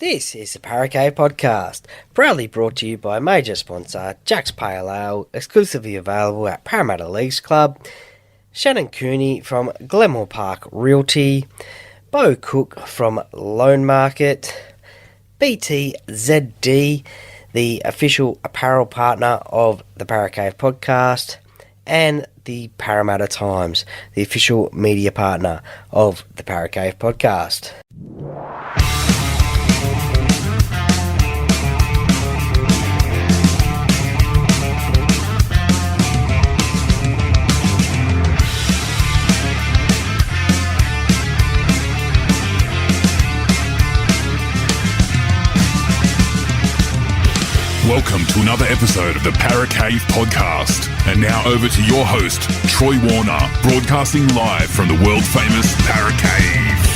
This is the Paracave Podcast, proudly brought to you by major sponsor Jack's Pale Ale, exclusively available at Parramatta Leagues Club, Shannon Cooney from Glenmore Park Realty, Beau Cook from Loan Market, BTZD, the official apparel partner of the Paracave Podcast, and the Parramatta Times, the official media partner of the Paracave Podcast. Welcome to another episode of the Paracave Podcast. And now over to your host, Troy Warner, broadcasting live from the world-famous Paracave.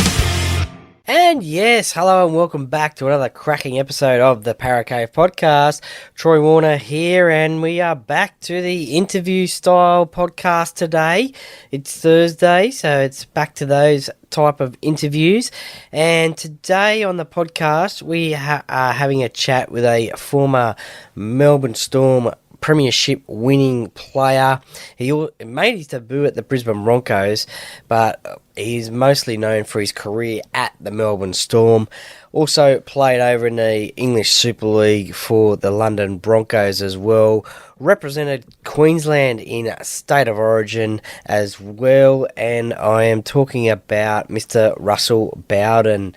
And yes, hello and welcome back to another cracking episode of the Paracave Podcast. Troy Warner here, and we are back to the interview-style podcast today. It's Thursday, so it's back to those type of interviews. And today on the podcast, we are having a chat with a former Melbourne Storm premiership winning player. He made his debut at the Brisbane Broncos, but he's mostly known for his career at the Melbourne Storm. Also played over in the English Superleague for the London Broncos as well. Represented Queensland in State of Origin as well. And I am talking about Mr. Russell Bawden.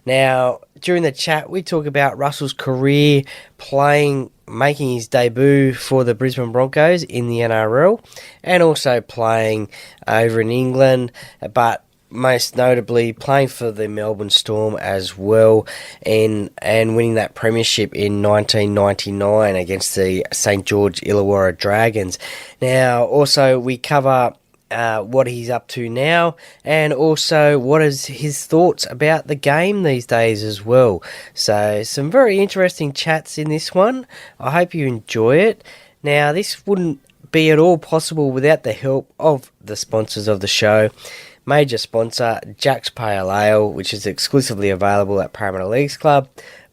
Now, during the chat, we talk about Russell's career making his debut for the Brisbane Broncos in the NRL, and also playing over in England, but most notably playing for the Melbourne Storm as well, and winning that premiership in 1999 against the St George Illawarra Dragons. Now, also we cover what he's up to now, and also what is his thoughts about the game these days as well. So some very interesting chats in this one. I hope you enjoy it. Now, this wouldn't be at all possible without the help of the sponsors of the show. Major sponsor Jack's Pale Ale, which is exclusively available at Parramatta Leagues Club,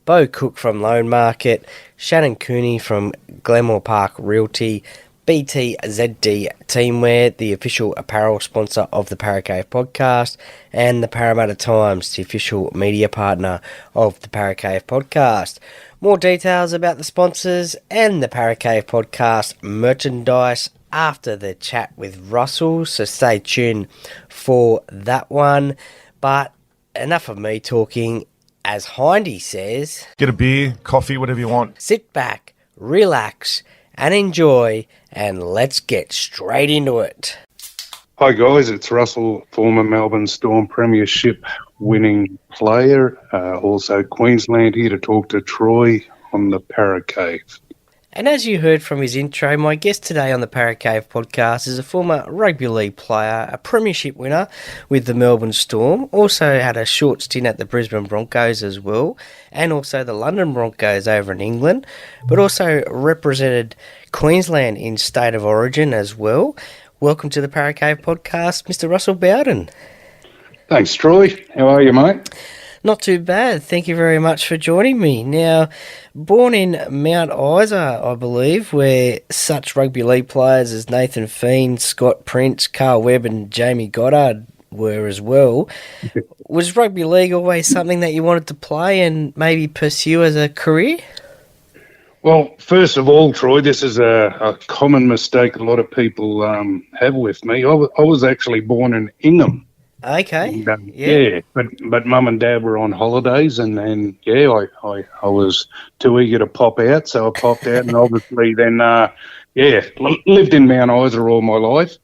Beau Cook from Loan Market, Shannon Cooney from Glenmore Park Realty, BTZD Teamwear, the official apparel sponsor of the Paracave Podcast, and the Parramatta Times, the official media partner of the Paracave Podcast. More details about the sponsors and the Paracave Podcast merchandise after the chat with Russell, so stay tuned for that one. But enough of me talking. As Hindy says, get a beer, coffee, whatever you want. Sit back, relax, and enjoy, and let's get straight into it. Hi guys, it's Russell, former Melbourne Storm premiership winning player, also Queensland, here to talk to Troy on the Paracave. And as you heard from his intro, my guest today on the Paracave Podcast is a former rugby league player, a premiership winner with the Melbourne Storm, also had a short stint at the Brisbane Broncos as well, and also the London Broncos over in England, but also represented Queensland in State of Origin as well. Welcome to the Paracave Podcast, Mr. Russell Bawden. Thanks, Troy. How are you, mate? Not too bad. Thank you very much for joining me. Now, born in Mount Isa, I believe, where such rugby league players as Nathan Feen, Scott Prince, Carl Webb and Jamie Goddard were as well. Was rugby league always something that you wanted to play and maybe pursue as a career? Well, first of all, Troy, this is a common mistake a lot of people have with me. I was actually born in Ingham. Okay. And, yeah, but Mum and Dad were on holidays, and I was too eager to pop out, so I popped out, and obviously then lived in Mount Isa all my life,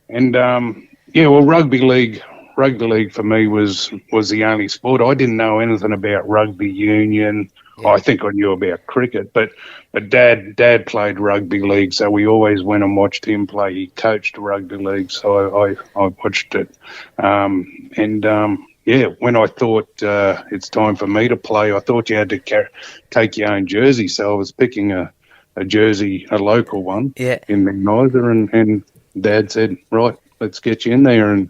rugby league for me was the only sport. I didn't know anything about rugby union. Yeah. I think I knew about cricket, but Dad played rugby league, so we always went and watched him play. He coached rugby league, so I watched it. When I thought it's time for me to play, I thought you had to take your own jersey, so I was picking a jersey, a local one, in Mount Isa, and Dad said, right, let's get you in there, and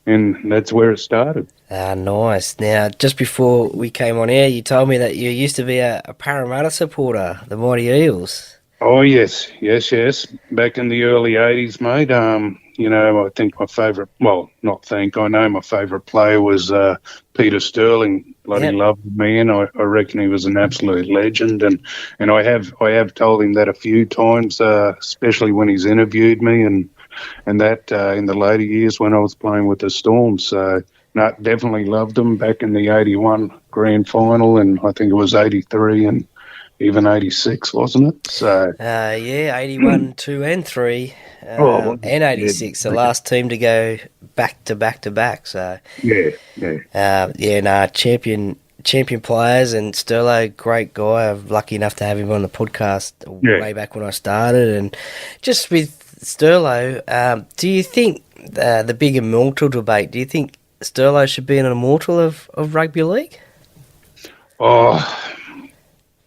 that's where it started. Ah, nice. Now, just before we came on air, you told me that you used to be a Parramatta supporter, the Mighty Eels. Oh, yes. Back in the early 80s, mate. I think my favourite, I know my favourite player was Peter Sterling. Bloody loved the man. I reckon he was an absolute legend. And I have told him that a few times, especially when he's interviewed me and that in the later years when I was playing with the Storm. So, no, definitely loved him back in the 81 grand final, and I think it was 83 and even 86, wasn't it? So 81, 2 and 3, and 86, the last team to go back to back to back. So champion players, and Sterlo, great guy. I'm lucky enough to have him on the podcast way back when I started. And just with Sterlo, do you think the big immortal debate? Do you think Sterlo should be an immortal of rugby league? Oh.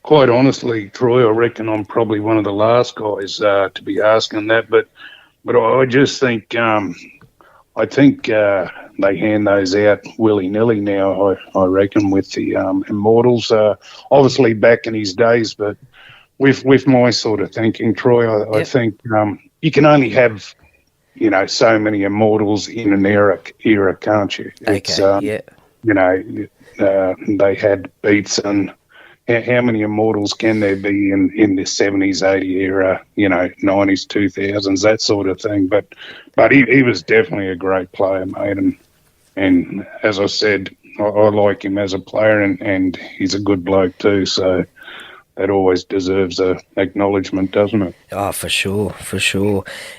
Quite honestly, Troy, I reckon I'm probably one of the last guys to be asking that, but I just think they hand those out willy-nilly now, I reckon, with the Immortals. Obviously back in his days, but with my sort of thinking, Troy, I think you can only have, so many Immortals in an era, can't you? Okay, They had Beatson. How many Immortals can there be in the 70s, 80s era, 90s, 2000s, that sort of thing? But he was definitely a great player, mate. And as I said, I like him as a player, and he's a good bloke too. So that always deserves a acknowledgement, doesn't it? Oh, for sure.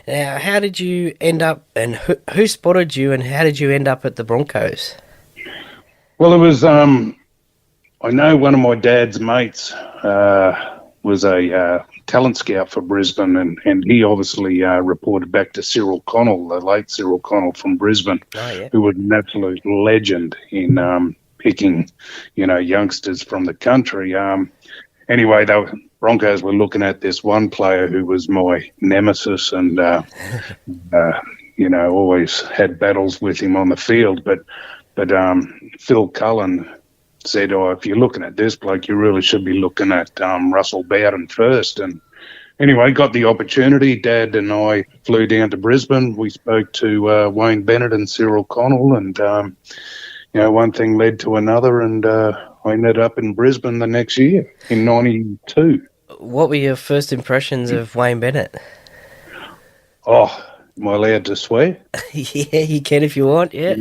Now, how did you end up, and who spotted you, and how did you end up at the Broncos? Well, it was... I know one of my dad's mates was a talent scout for Brisbane, and he obviously reported back to Cyril Connell, the late Cyril Connell from Brisbane, who was an absolute legend in picking, youngsters from the country. Anyway, the Broncos were looking at this one player who was my nemesis, and always had battles with him on the field. But Phil Cullen said, if you're looking at this bloke, you really should be looking at Russell Bawden first. And anyway, got the opportunity. Dad and I flew down to Brisbane. We spoke to Wayne Bennett and Cyril Connell, and, one thing led to another, and I ended up in Brisbane the next year in 92. What were your first impressions of Wayne Bennett? Oh, am I allowed to swear? Yeah, you can if you want, yeah.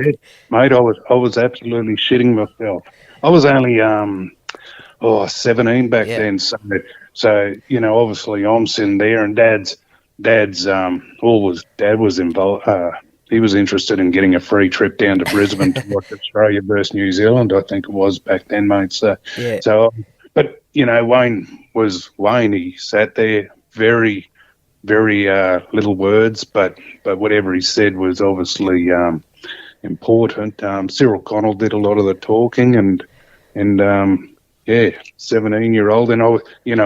Mate, I was absolutely shitting myself. I was only 17 back then, so obviously I'm sitting there, and Dad was involved. He was interested in getting a free trip down to Brisbane to watch Australia versus New Zealand, I think it was back then, mate. But Wayne was Wayne. He sat there, very, very little words, but whatever he said was obviously important. Cyril Connell did a lot of the talking, and 17-year-old, and I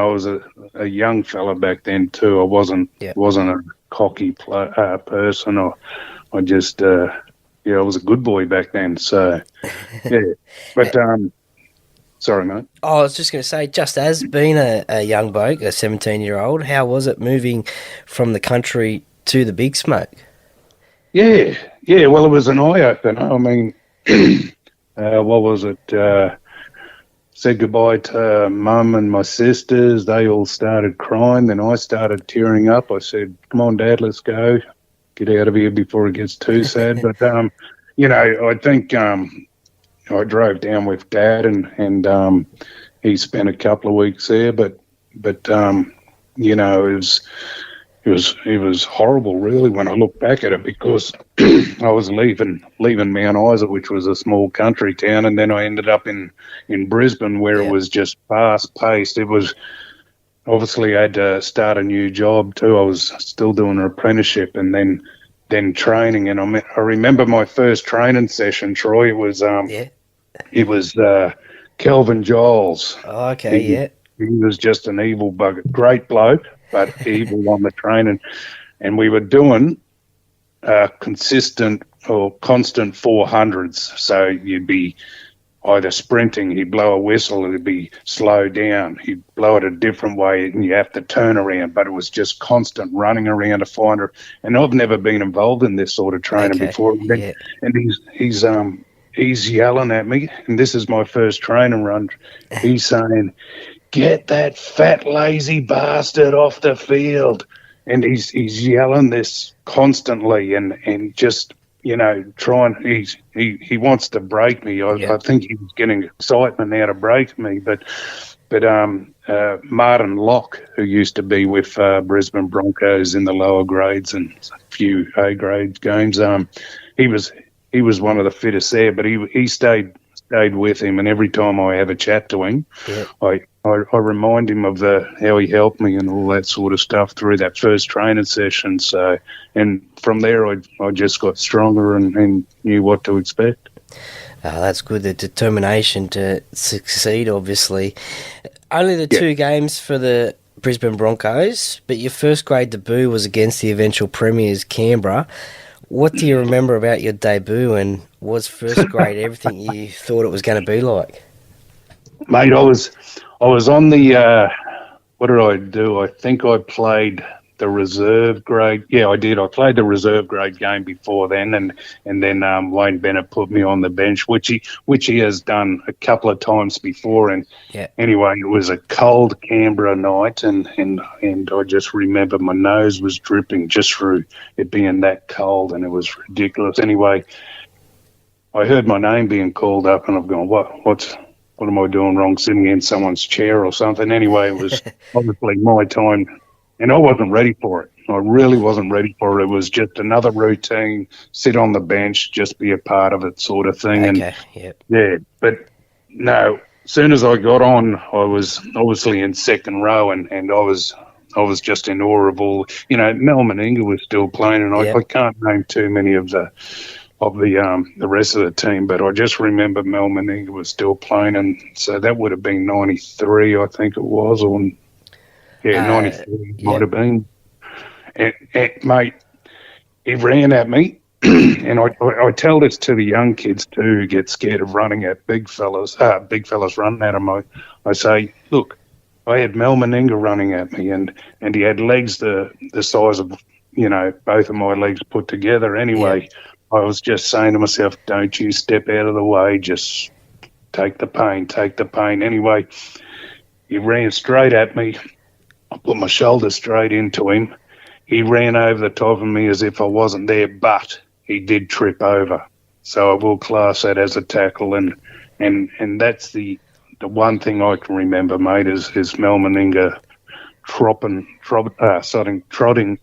was a young fella back then too. I wasn't a cocky person, or I just I was a good boy back then. So but sorry, mate. I was just going to say, just as being a young bloke, a 17-year-old, how was it moving from the country to the big smoke? Yeah, well, it was an eye-opener. I mean, what was it? Said goodbye to Mum and my sisters. They all started crying. Then I started tearing up. I said, come on, Dad, let's go. Get out of here before it gets too sad. But, I think I drove down with Dad, and he spent a couple of weeks there. But it was horrible, really, when I look back at it, because I was leaving Mount Isa, which was a small country town, and then I ended up in Brisbane, where it was just fast-paced. It was obviously I had to start a new job too. I was still doing an apprenticeship, and then training. And I remember my first training session, Troy. It was Kelvin Giles. Oh, okay, He was just an evil bugger, great bloke, but evil on the train, and we were doing consistent constant 400s. So you'd be either sprinting, he'd blow a whistle, it'd be slow down. He'd blow it a different way, and you have to turn around. But it was just constant running around to find her. And I've never been involved in this sort of training before. Yeah. And he's yelling at me, and this is my first training run. He's saying, "Get that fat, lazy bastard off the field." And he's yelling this constantly, and just, he wants to break me. I think he was getting excitement out of breaking me. But Martin Locke, who used to be with Brisbane Broncos in the lower grades and a few A grade games, he was one of the fittest there. But he stayed with him, and every time I have a chat to him, I remind him of how he helped me and all that sort of stuff through that first training session. So, and from there, I just got stronger and knew what to expect. That's good. The determination to succeed, obviously. Only the 2 games for the Brisbane Broncos, but your first grade debut was against the eventual premiers, Canberra. What do you remember about your debut, and was first grade everything you thought it was going to be like? Mate, I was on the, what did I do? I think I played the reserve grade. Yeah, I did. I played the reserve grade game before then, and then Wayne Bennett put me on the bench, which he has done a couple of times before. And anyway, it was a cold Canberra night, and I just remember my nose was dripping just through it being that cold, and it was ridiculous. Anyway, I heard my name being called up, and I've gone, what am I doing wrong, sitting in someone's chair or something? Anyway, it was obviously my time, and I wasn't ready for it. I really wasn't ready for it. It was just another routine, sit on the bench, just be a part of it sort of thing. But no, as soon as I got on, I was obviously in second row, and I was just in awe of all, Mel Meninga was still playing, and I can't name too many of the rest of the team, but I just remember Mel Meninga was still playing, and so that would have been 93, I think it was, or 93 might have been. And mate, he ran at me, and I tell this to the young kids too, who get scared of running at big fellas running at them. I say, look, I had Mel Meninga running at me, and he had legs the size of, both of my legs put together. Anyway, I was just saying to myself, don't you step out of the way, just take the pain. Anyway, he ran straight at me. I put my shoulder straight into him. He ran over the top of me as if I wasn't there, but he did trip over. So I will class that as a tackle, and that's the one thing I can remember, mate, is Mel Meninga trotting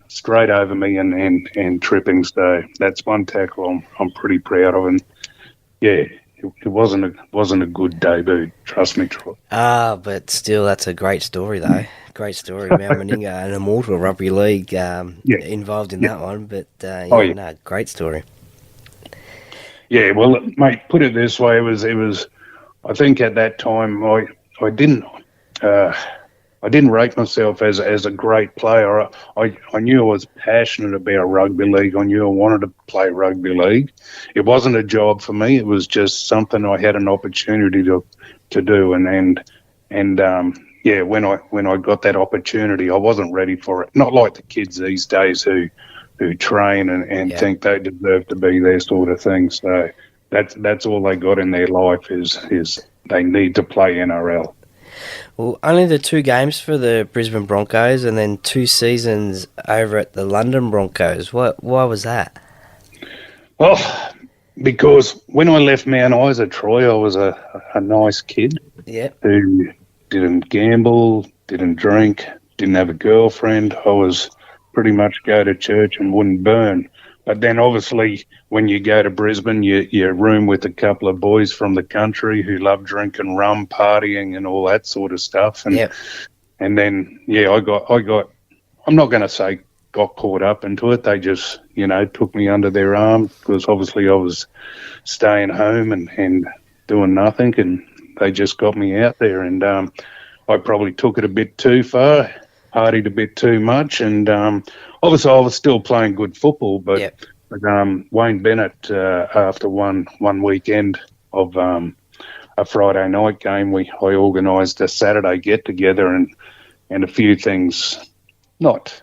straight over me and tripping. So that's one tackle I'm pretty proud of, and it wasn't a good debut. Trust me, Troy. But still, that's a great story, though. Great story, Mel Meninga, an immortal rugby league involved in that one. But great story. Yeah, well, mate, put it this way: it was. I think at that time I didn't rate myself as a great player. I knew I was passionate about rugby league. I knew I wanted to play rugby league. It wasn't a job for me. It was just something I had an opportunity to do. When I got that opportunity, I wasn't ready for it. Not like the kids these days who train and think they deserve to be there, sort of thing. So that's all they got in their life is they need to play NRL. Well, only the 2 games for the Brisbane Broncos, and then 2 seasons over at the London Broncos. Why was that? Well, because when I left Mount Isa, Troy, I was a nice kid who didn't gamble, didn't drink, didn't have a girlfriend. I was pretty much go to church and wouldn't burn. But then obviously when you go to Brisbane, you room with a couple of boys from the country who love drinking rum, partying and all that sort of stuff. And then I got I'm not going to say got caught up into it. They just, took me under their arm because obviously I was staying home and doing nothing, and they just got me out there. And I probably took it a bit too far, partied a bit too much, and obviously I was still playing good football, but But Wayne Bennett, after one weekend of a Friday night game, I organised a Saturday get together and a few things, not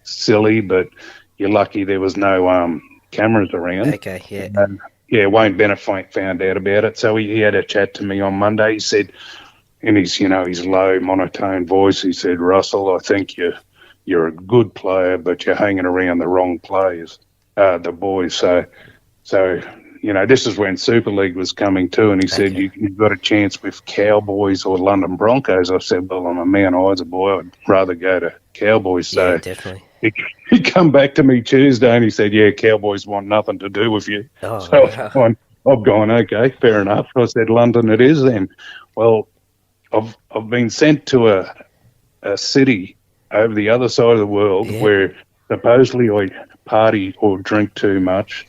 silly, but you're lucky there was no cameras around. Okay, yeah. Yeah, Wayne Bennett found out about it, so he had a chat to me on Monday. He said, in his low monotone voice, he said, "Russell, I think you're a good player, but you're hanging around the wrong players, the boys." So this is when Super League was coming too, and he said, "You've got a chance with Cowboys or London Broncos." I said, "Well, I'm a Mount Isa boy. I'd rather go to Cowboys." So yeah, definitely. He come back to me Tuesday and he said, "Yeah, Cowboys want nothing to do with you." Oh, so wow. I've gone, okay, fair enough. I said, "London it is then." Well, I've been sent to a city over the other side of the world where supposedly I party or drink too much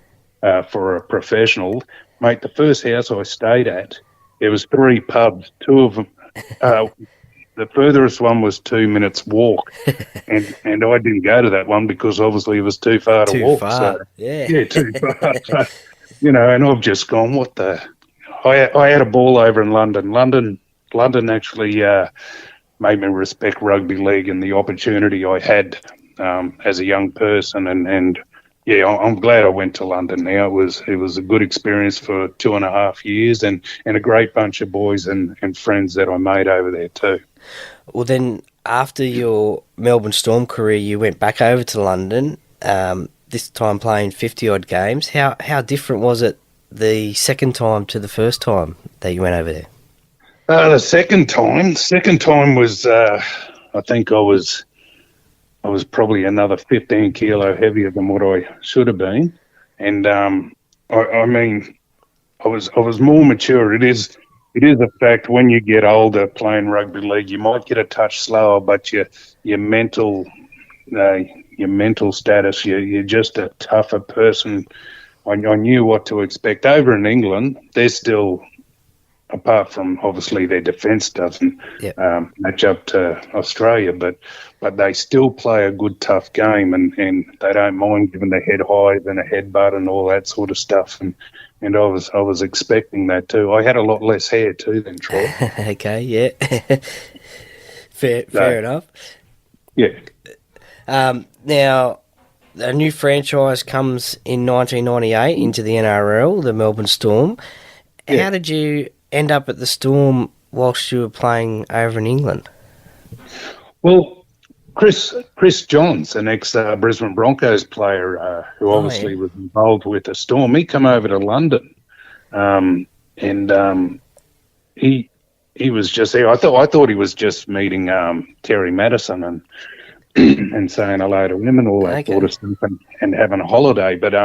for a professional. Mate, the first house I stayed at, there was 3 pubs, 2 of them. The furthest one was 2 minutes walk, and I didn't go to that one because obviously it was too far to walk. Far. So, yeah, too far. So, and I've just gone, what the? I had a ball over in London. London actually made me respect rugby league and the opportunity I had as a young person, and yeah, I'm glad I went to London now. It was a good experience for 2.5 years and a great bunch of boys and friends that I made over there too. Well, then after your Melbourne Storm career, you went back over to London, this time playing 50-odd games. How different was it the second time to the first time that you went over there? The second time was, I think I was probably another 15 kilo heavier than what I should have been. And, I mean, I was more mature. It is a fact when you get older playing rugby league, you might get a touch slower, but your mental status, you're just a tougher person. I knew what to expect. Over in England, they're still, apart from obviously their defence doesn't match up to Australia, but they still play a good tough game and they don't mind giving the head highs and a headbutt and all that sort of stuff. And I was expecting that too. I had a lot less hair too than Troy. Okay, yeah. Fair enough. Yeah. Now, a new franchise comes in 1998 into the NRL, the Melbourne Storm. Yeah. How did you end up at the Storm whilst you were playing over in England? Well, Chris Johns, an ex-Brisbane Broncos player who obviously was involved with the Storm, he come over to London, and he was just there. I thought he was just meeting Terry Madison and saying hello to him and all that sort of stuff and having a holiday. But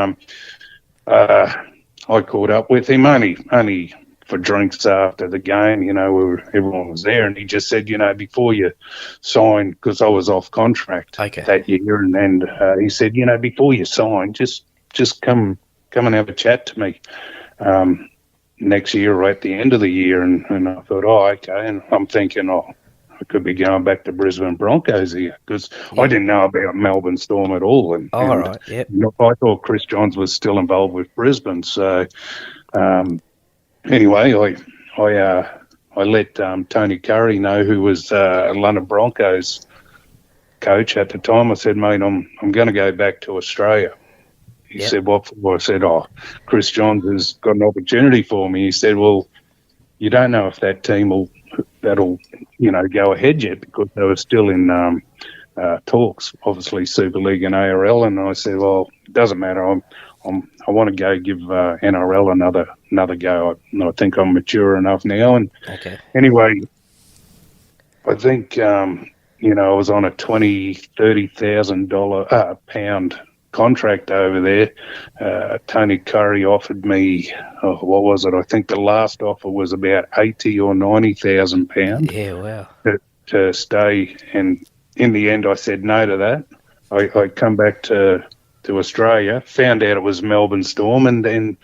I caught up with him only for drinks after the game, everyone was there, and he just said, before you sign, because I was off contract that year, and he said, before you sign, just come and have a chat to me next year or at the end of the year, and I thought, okay, and I'm thinking, I could be going back to Brisbane Broncos here, because I didn't know about Melbourne Storm at all, and I thought Chris Johns was still involved with Brisbane, so anyway, I let Tony Curry know, who was a London Broncos coach at the time. I said, "Mate, I'm going to go back to Australia." He said, "What for?" I said, Chris Johns has got an opportunity for me. He said, "Well, you don't know if that team that'll go ahead yet, because they were still in talks, obviously Super League and ARL." And I said, "Well, it doesn't matter. I want to go give NRL another go. I think I'm mature enough now." And anyway, I think I was on a $20,000-30,000 pound contract over there. Tony Curry offered me, what was it? I think the last offer was about 80 or 90,000 pounds. Yeah, wow. To stay, and in the end, I said no to that. I come back to Australia, found out it was Melbourne Storm, and they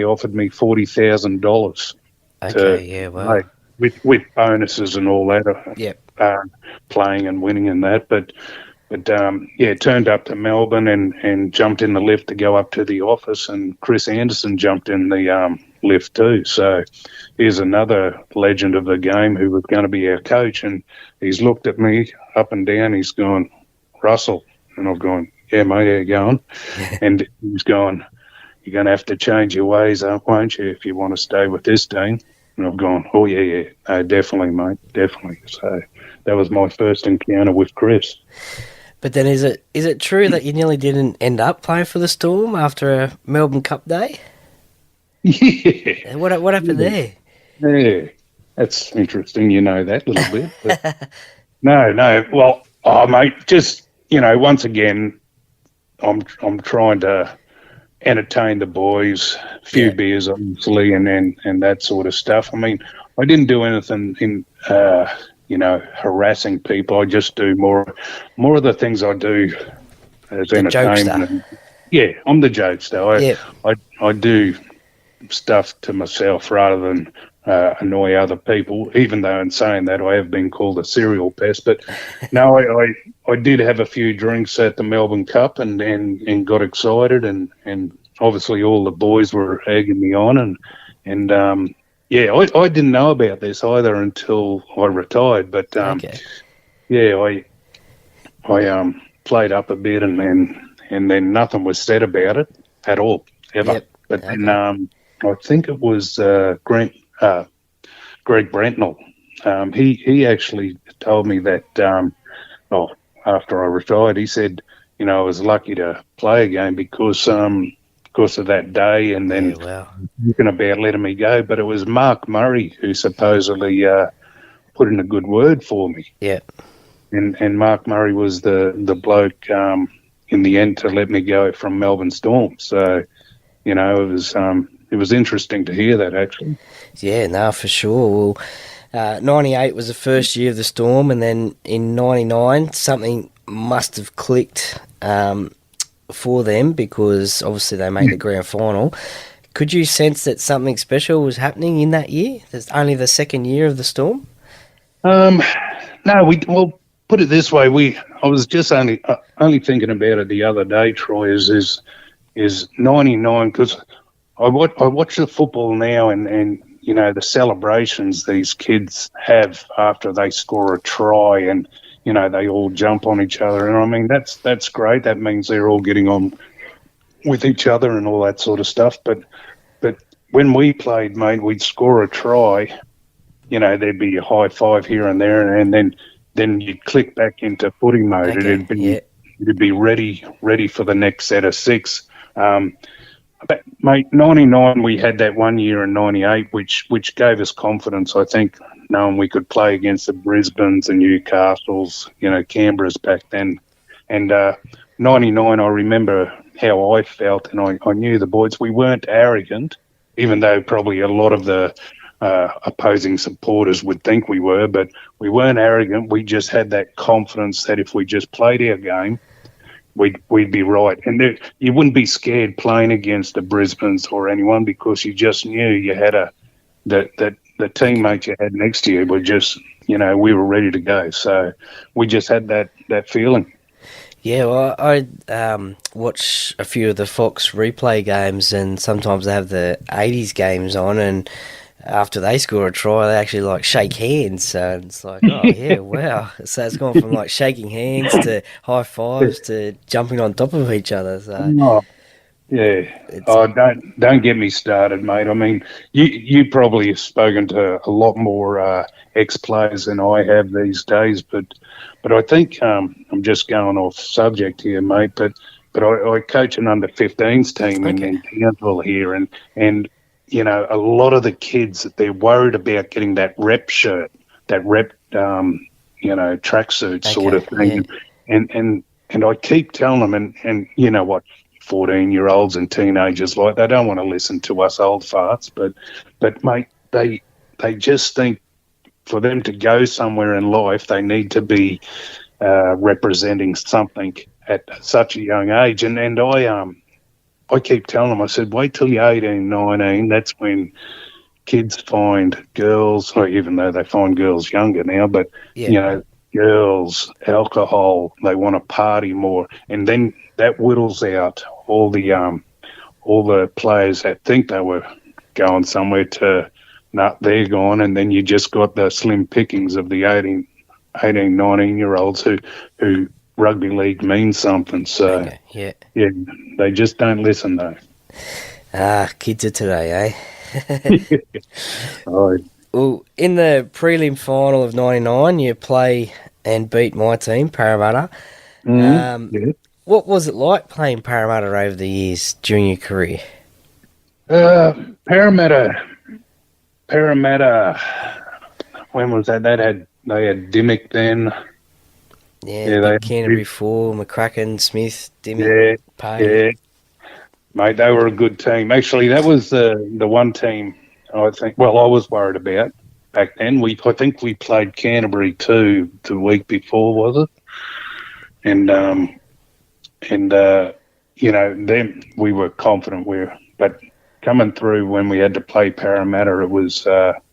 offered me $40,000. Wow. With bonuses and all that. Yep. Playing and winning and that, but turned up to Melbourne and jumped in the lift to go up to the office, and Chris Anderson jumped in the lift too. So here's another legend of the game who was going to be our coach, and he's looked at me up and down. He's gone, Russell, and I've gone, yeah, mate, how you going? And he's gone, you're going to have to change your ways up, won't you, if you want to stay with this team? And I've gone, oh, yeah, definitely, mate, definitely. So that was my first encounter with Chris. But then is it true that you nearly didn't end up playing for the Storm after a Melbourne Cup day? Yeah. What happened there? Yeah, that's interesting. You know that a little bit. But no. Well, mate, just, once again, I'm trying to entertain the boys, a few beers, obviously, and that sort of stuff. I mean, I didn't do anything in harassing people. I just do more of the things I do as the entertainment. Yeah, I'm the jokester. I do stuff to myself rather than annoy other people, even though in saying that I have been called a serial pest. But no, I did have a few drinks at the Melbourne Cup and got excited, and obviously all the boys were egging me on, and I didn't know about this either until I retired. But I played up a bit, and then nothing was said about it at all ever. Yep. But then I think it was Greg Brentnell. He actually told me that after I retired, he said, I was lucky to play again because of that day, and then thinking about letting me go. But it was Mark Murray who supposedly put in a good word for me. Yeah. And Mark Murray was the bloke in the end to let me go from Melbourne Storm. So, it was interesting to hear that, actually. Yeah, no, for sure. Well, 98 was the first year of the Storm, and then in 99 something must have clicked for them, because obviously they made the grand final. Could you sense that something special was happening in that year? It's only the second year of the Storm? No, well, put it this way, I was just only thinking about it the other day, Troy, is 99, because I watch the football now, and the celebrations these kids have after they score a try, and they all jump on each other, and I mean that's great. That means they're all getting on with each other and all that sort of stuff. But when we played, mate, we'd score a try, there'd be a high five here and there, and then you'd click back into footy mode. Okay, It'd be ready for the next set of six. But, mate, 99, we had that 1 year in 98, which gave us confidence, I think, knowing we could play against the Brisbanes and Newcastles, Canberras back then. And 99, I remember how I felt, and I knew the boys, we weren't arrogant, even though probably a lot of the opposing supporters would think we were, but we weren't arrogant. We just had that confidence that if we just played our game, we'd be right. And you wouldn't be scared playing against the Brisbanes or anyone, because you just knew you had the teammates you had next to you were just, we were ready to go. So we just had that feeling. Yeah, well, I watch a few of the Fox replay games, and sometimes they have the 80s games on, and after they score a try, they actually shake hands. So it's like, oh yeah, wow. So it's gone from shaking hands to high fives to jumping on top of each other. So don't get me started, mate. I mean, you probably have spoken to a lot more ex-players than I have these days, but I think I'm just going off subject here, mate. But I coach an under-15s team in Townsville here, and a lot of the kids, they're worried about getting that rep shirt, that rep, tracksuit sort of thing. Yeah. And I keep telling them, and you know what, 14-year-olds and teenagers, they don't want to listen to us old farts, but mate, they just think for them to go somewhere in life, they need to be representing something at such a young age. And I keep telling them, I said, wait till you're 18, 19. That's when kids find girls, or even though they find girls younger now, but, girls, alcohol. They want to party more, and then that whittles out all the players that think they were going somewhere to, they're gone, and then you just got the slim pickings of the 18, 19-year-olds who rugby league means something. So, okay, yeah, they just don't listen, though. Kids of today, eh? Oh, Well, in the prelim final of 99, you play and beat my team, Parramatta. yeah. What was it like playing Parramatta over the years during your career? Parramatta. When was that? They had Dimmick then. Yeah, they Canterbury 4, McCracken, Smith, Dimmick, Payne. Yeah, mate, they were a good team. Actually, that was the one team I think. Well, I was worried about back then. I think we played Canterbury 2 the week before, was it? And then we were confident but coming through when we had to play Parramatta, it was, that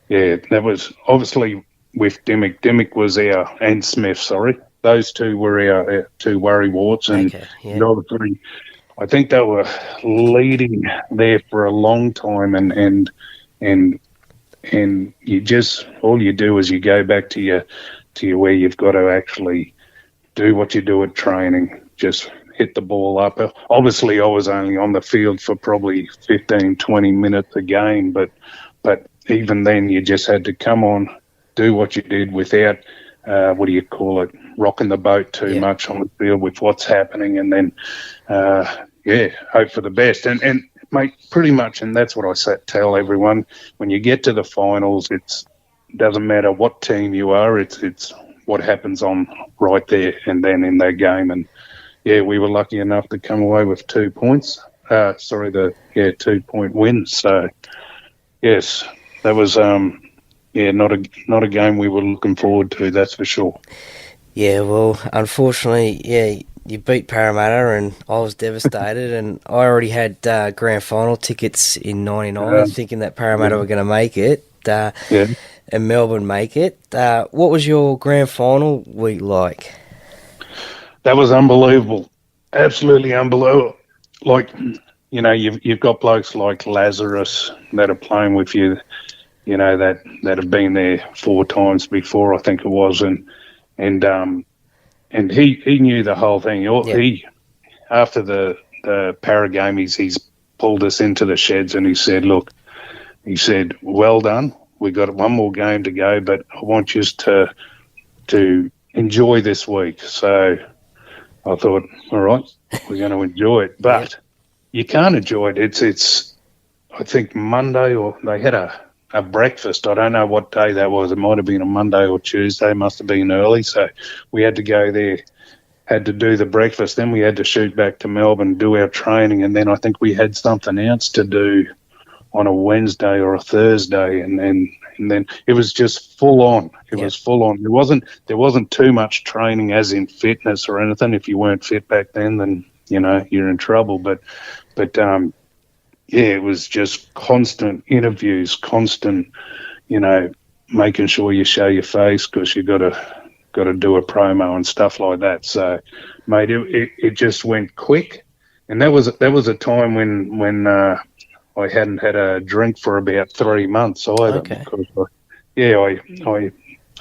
was obviously with Dimmick. Dimmick was and Smith, sorry. Those two were our two worrywarts. And obviously, I think they were leading there for a long time. And you just, all you do is you go back to your where you've got to actually do what you do at training, just hit the ball up. Obviously, I was only on the field for probably 15, 20 minutes a game, but even then you just had to come on, do what you did without, rocking the boat too much on the field with what's happening, and then, hope for the best. And mate, pretty much, and that's what I tell everyone, when you get to the finals, it doesn't matter what team you are, it's what happens on right there and then in that game. And we were lucky enough to come away with 2 points. 2-point win. So yes, that was not a game we were looking forward to. That's for sure. Yeah, well, unfortunately, you beat Parramatta, and I was devastated. And I already had grand final tickets in '99, thinking that Parramatta were going to make it. And Melbourne make it. What was your grand final week like? That was unbelievable, absolutely unbelievable. Like, you've got blokes like Lazarus that are playing with you, that have been there 4 times before, I think it was, and he knew the whole thing. He after the Para game, he's pulled us into the sheds and he said, "Look," he said, "well done. We got one more game to go, but I want you to enjoy this week." So I thought, all right, we're going to enjoy it, but you can't enjoy it. It's I think Monday, or they had a breakfast. I don't know what day that was. It might have been a Monday or Tuesday. It must have been early. So we had to go there, had to do the breakfast. Then we had to shoot back to Melbourne, do our training, and then I think we had something else to do on a Wednesday or a Thursday, and then it was just full on. It was full on. There wasn't too much training as in fitness or anything. If you weren't fit back then you're in trouble. But it was just constant interviews, constant, making sure you show your face because you got to do a promo and stuff like that. So, mate, it just went quick, and that was a time when I hadn't had a drink for about 3 months either. Okay. Because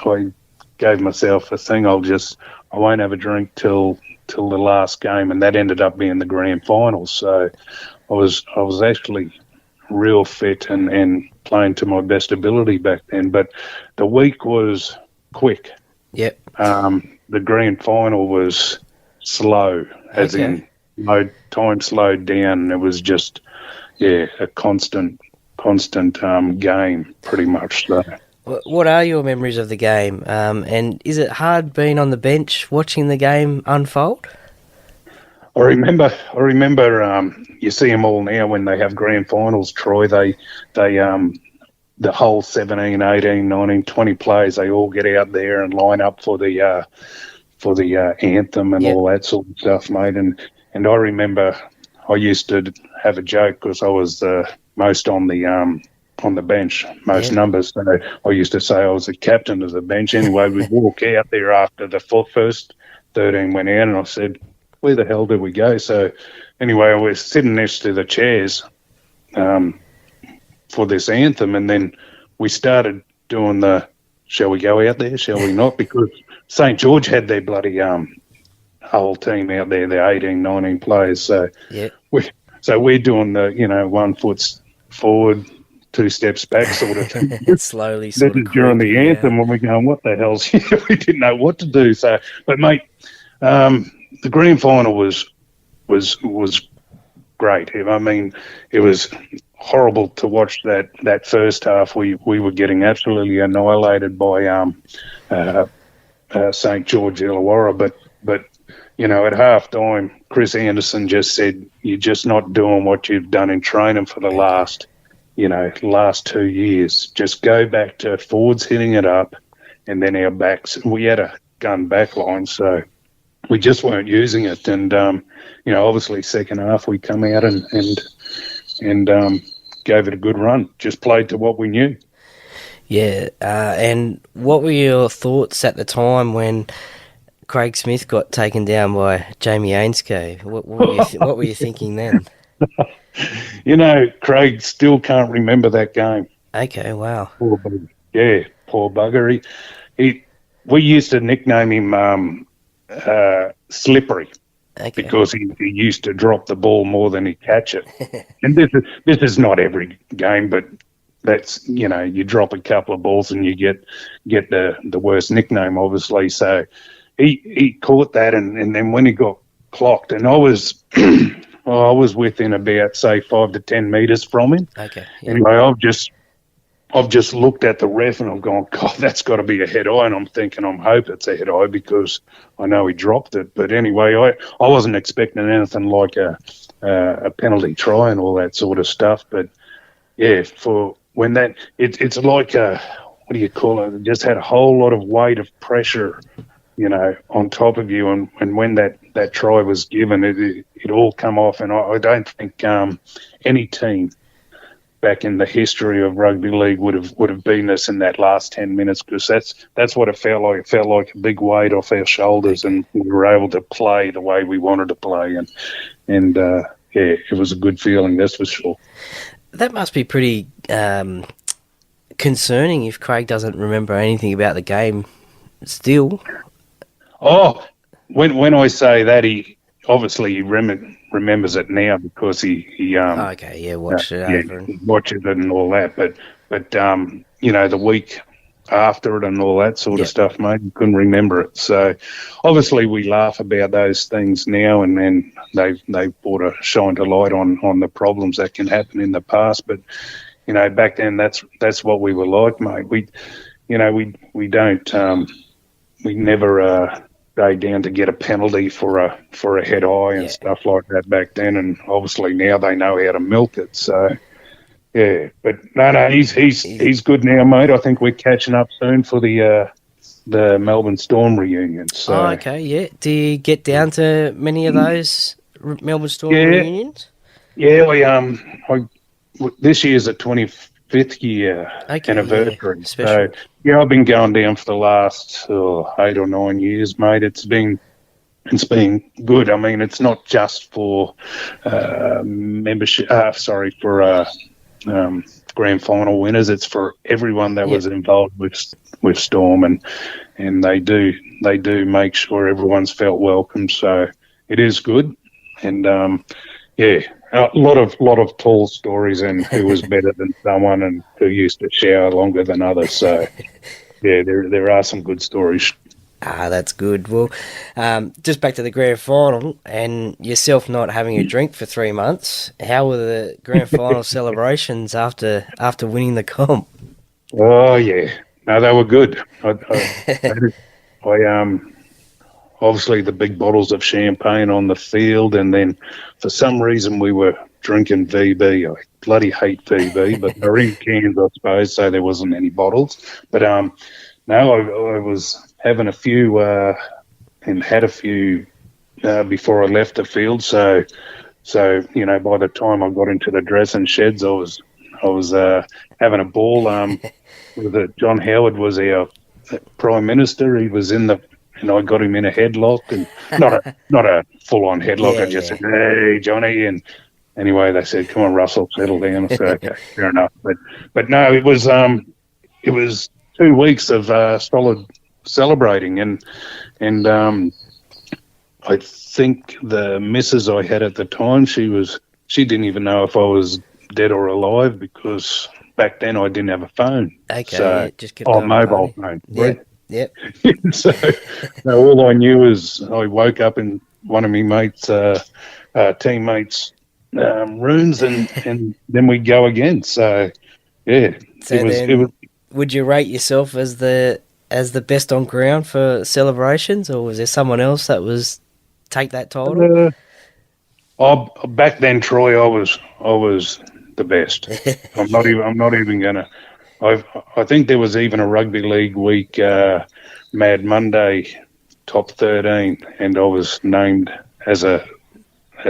I gave myself a thing. I won't have a drink till the last game, and that ended up being the grand final. So I was actually real fit and playing to my best ability back then. But the week was quick. Yep. The grand final was slow, as in no time slowed down. It was just a constant game, pretty much. So. What are your memories of the game? And is it hard being on the bench watching the game unfold? I remember. You see them all now when they have grand finals. Troy, they the whole 17, 18, 19, 20 players, they all get out there and line up for the anthem and all that sort of stuff, mate. And I remember I used to have a joke because I was the most on on the bench, most Yeah. numbers. So I used to say I was the captain of the bench. Anyway, we'd walk out there after the first 13 went out, and I said, where the hell did we go? So anyway, I was sitting next to the chairs for this anthem, and then we started doing the, shall we go out there, shall we not? Because St. George had their bloody whole team out there, the 18, 19 players. So Yeah. we're doing the, 1 foot forward, 2 steps back sort of thing. Slowly This sort is of during the creeping out. anthem when we're going, what the hell's here? We didn't know what to do. So, but mate, the grand final was great. I mean, it was horrible to watch that first half. We were getting absolutely annihilated by St. George Illawarra, but at half time, Chris Anderson just said, "You're just not doing what you've done in training for the last 2 years. Just go back to forwards hitting it up, and then our backs." We had a gun back line, so we just weren't using it. And obviously, second half we come out and gave it a good run. Just played to what we knew. Yeah, and what were your thoughts at the time when Craig Smith got taken down by Jamie Ainscough? What were you thinking then? Craig still can't remember that game. Okay, wow. Poor bugger. Yeah, poor bugger. We used to nickname him Slippery. Okay. Because he used to drop the ball more than he'd catch it. And this is not every game, but that's, you drop a couple of balls and you get the worst nickname, obviously. So he caught that, and then when he got clocked, and I was I was within about, say, 5 to 10 metres from him. Okay. Yeah. Anyway, I've just looked at the ref and I've gone, God, that's got to be a head eye. And I'm thinking, I hope it's a head eye because I know he dropped it. But anyway, I wasn't expecting anything like a penalty try and all that sort of stuff. But yeah, for when that, it's like what do you call it? It just had a whole lot of weight of pressure, on top of you. And when that try was given, it all come off. And I don't think any team back in the history of rugby league would have beaten us in that last 10 minutes, because that's what it felt like. It felt like a big weight off our shoulders, and we were able to play the way we wanted to play, and it was a good feeling, that's for sure. That must be pretty concerning if Craig doesn't remember anything about the game still. Oh, when I say that, he obviously remembers it now because he Okay, yeah, watched it over. he watches it and all that. But the week after it and all that sort of stuff, mate, he couldn't remember it. So obviously we laugh about those things now, and then they've shined a light on the problems that can happen in the past. But back then that's what we were like, mate. We don't we never go down to get a penalty for a head eye and stuff like that back then, and obviously now they know how to milk it. So yeah, but no, he's good now, mate. I think we're catching up soon for the Melbourne Storm reunion. So okay, yeah. Do you get down to many of those Melbourne Storm reunions? Yeah, I this year's the 25th year anniversary. Yeah, special. So I've been going down for the last 8 or 9 years, mate. It's been good. I mean, it's not just for membership. For grand final winners. It's for everyone that was involved with Storm, and they do make sure everyone's felt welcome. So it is good, and a lot of tall stories and who was better than someone and who used to shower longer than others. So yeah, there are some good stories. That's good. Well, just back to the grand final and yourself not having a drink for 3 months. How were the grand final celebrations after winning the comp? Oh yeah, no, they were good. I obviously the big bottles of champagne on the field, and then for some reason we were drinking VB. I bloody hate VB, but they're in cans, I suppose, so there wasn't any bottles. But no, I was having a few and had a few before I left the field. So by the time I got into the dressing sheds, I having a ball. John Howard was our Prime Minister. He was and I got him in a headlock, and not a full on headlock. I just said, "Hey, Johnny," and anyway, they said, "Come on, Russell, settle down." I said, "Okay, fair enough." But no, it was 2 weeks of solid celebrating, and I think the missus I had at the time, she didn't even know if I was dead or alive, because back then I didn't have a phone. Okay, so, just kept on mobile party. phone. Yep. so all I knew is I woke up in one of my mates' teammates' rooms, and then we go again. So yeah, So it was. Would you rate yourself as the best on ground for celebrations, or was there someone else that was take that title? Back then, Troy, I was the best. I'm not even gonna. I think there was even a rugby league week, Mad Monday, top 13, and I was named as a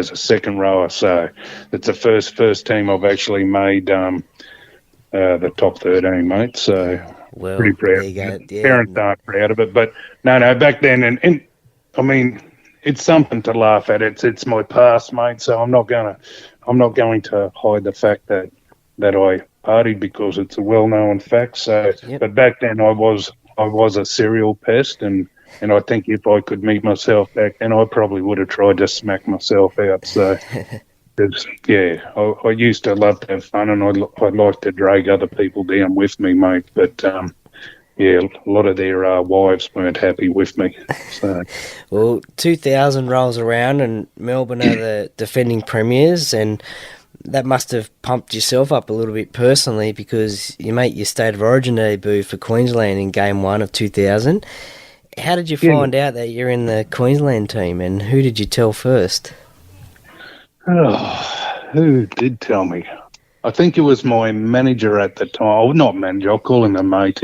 second rower. So it's the first team I've actually made the top 13, mate. So pretty proud. There you go. Yeah. Parents aren't proud of it, but no, back then, and I mean, it's something to laugh at. It's my past, mate. So I'm not going to hide the fact that I partied, because it's a well-known fact. So, But back then I was a serial pest, and I think if I could meet myself back then, I probably would have tried to smack myself out. So, I used to love to have fun, and I'd like to drag other people down with me, mate. But a lot of their wives weren't happy with me. So. Well, 2000 rolls around, and Melbourne are the defending premiers, and that must have pumped yourself up a little bit personally, because you make your State of Origin debut for Queensland in Game 1 of 2000. How did you find out that you're in the Queensland team, and who did you tell first? Oh, who did tell me? I think it was my manager at the time. Oh, not manager, I'll call him a mate.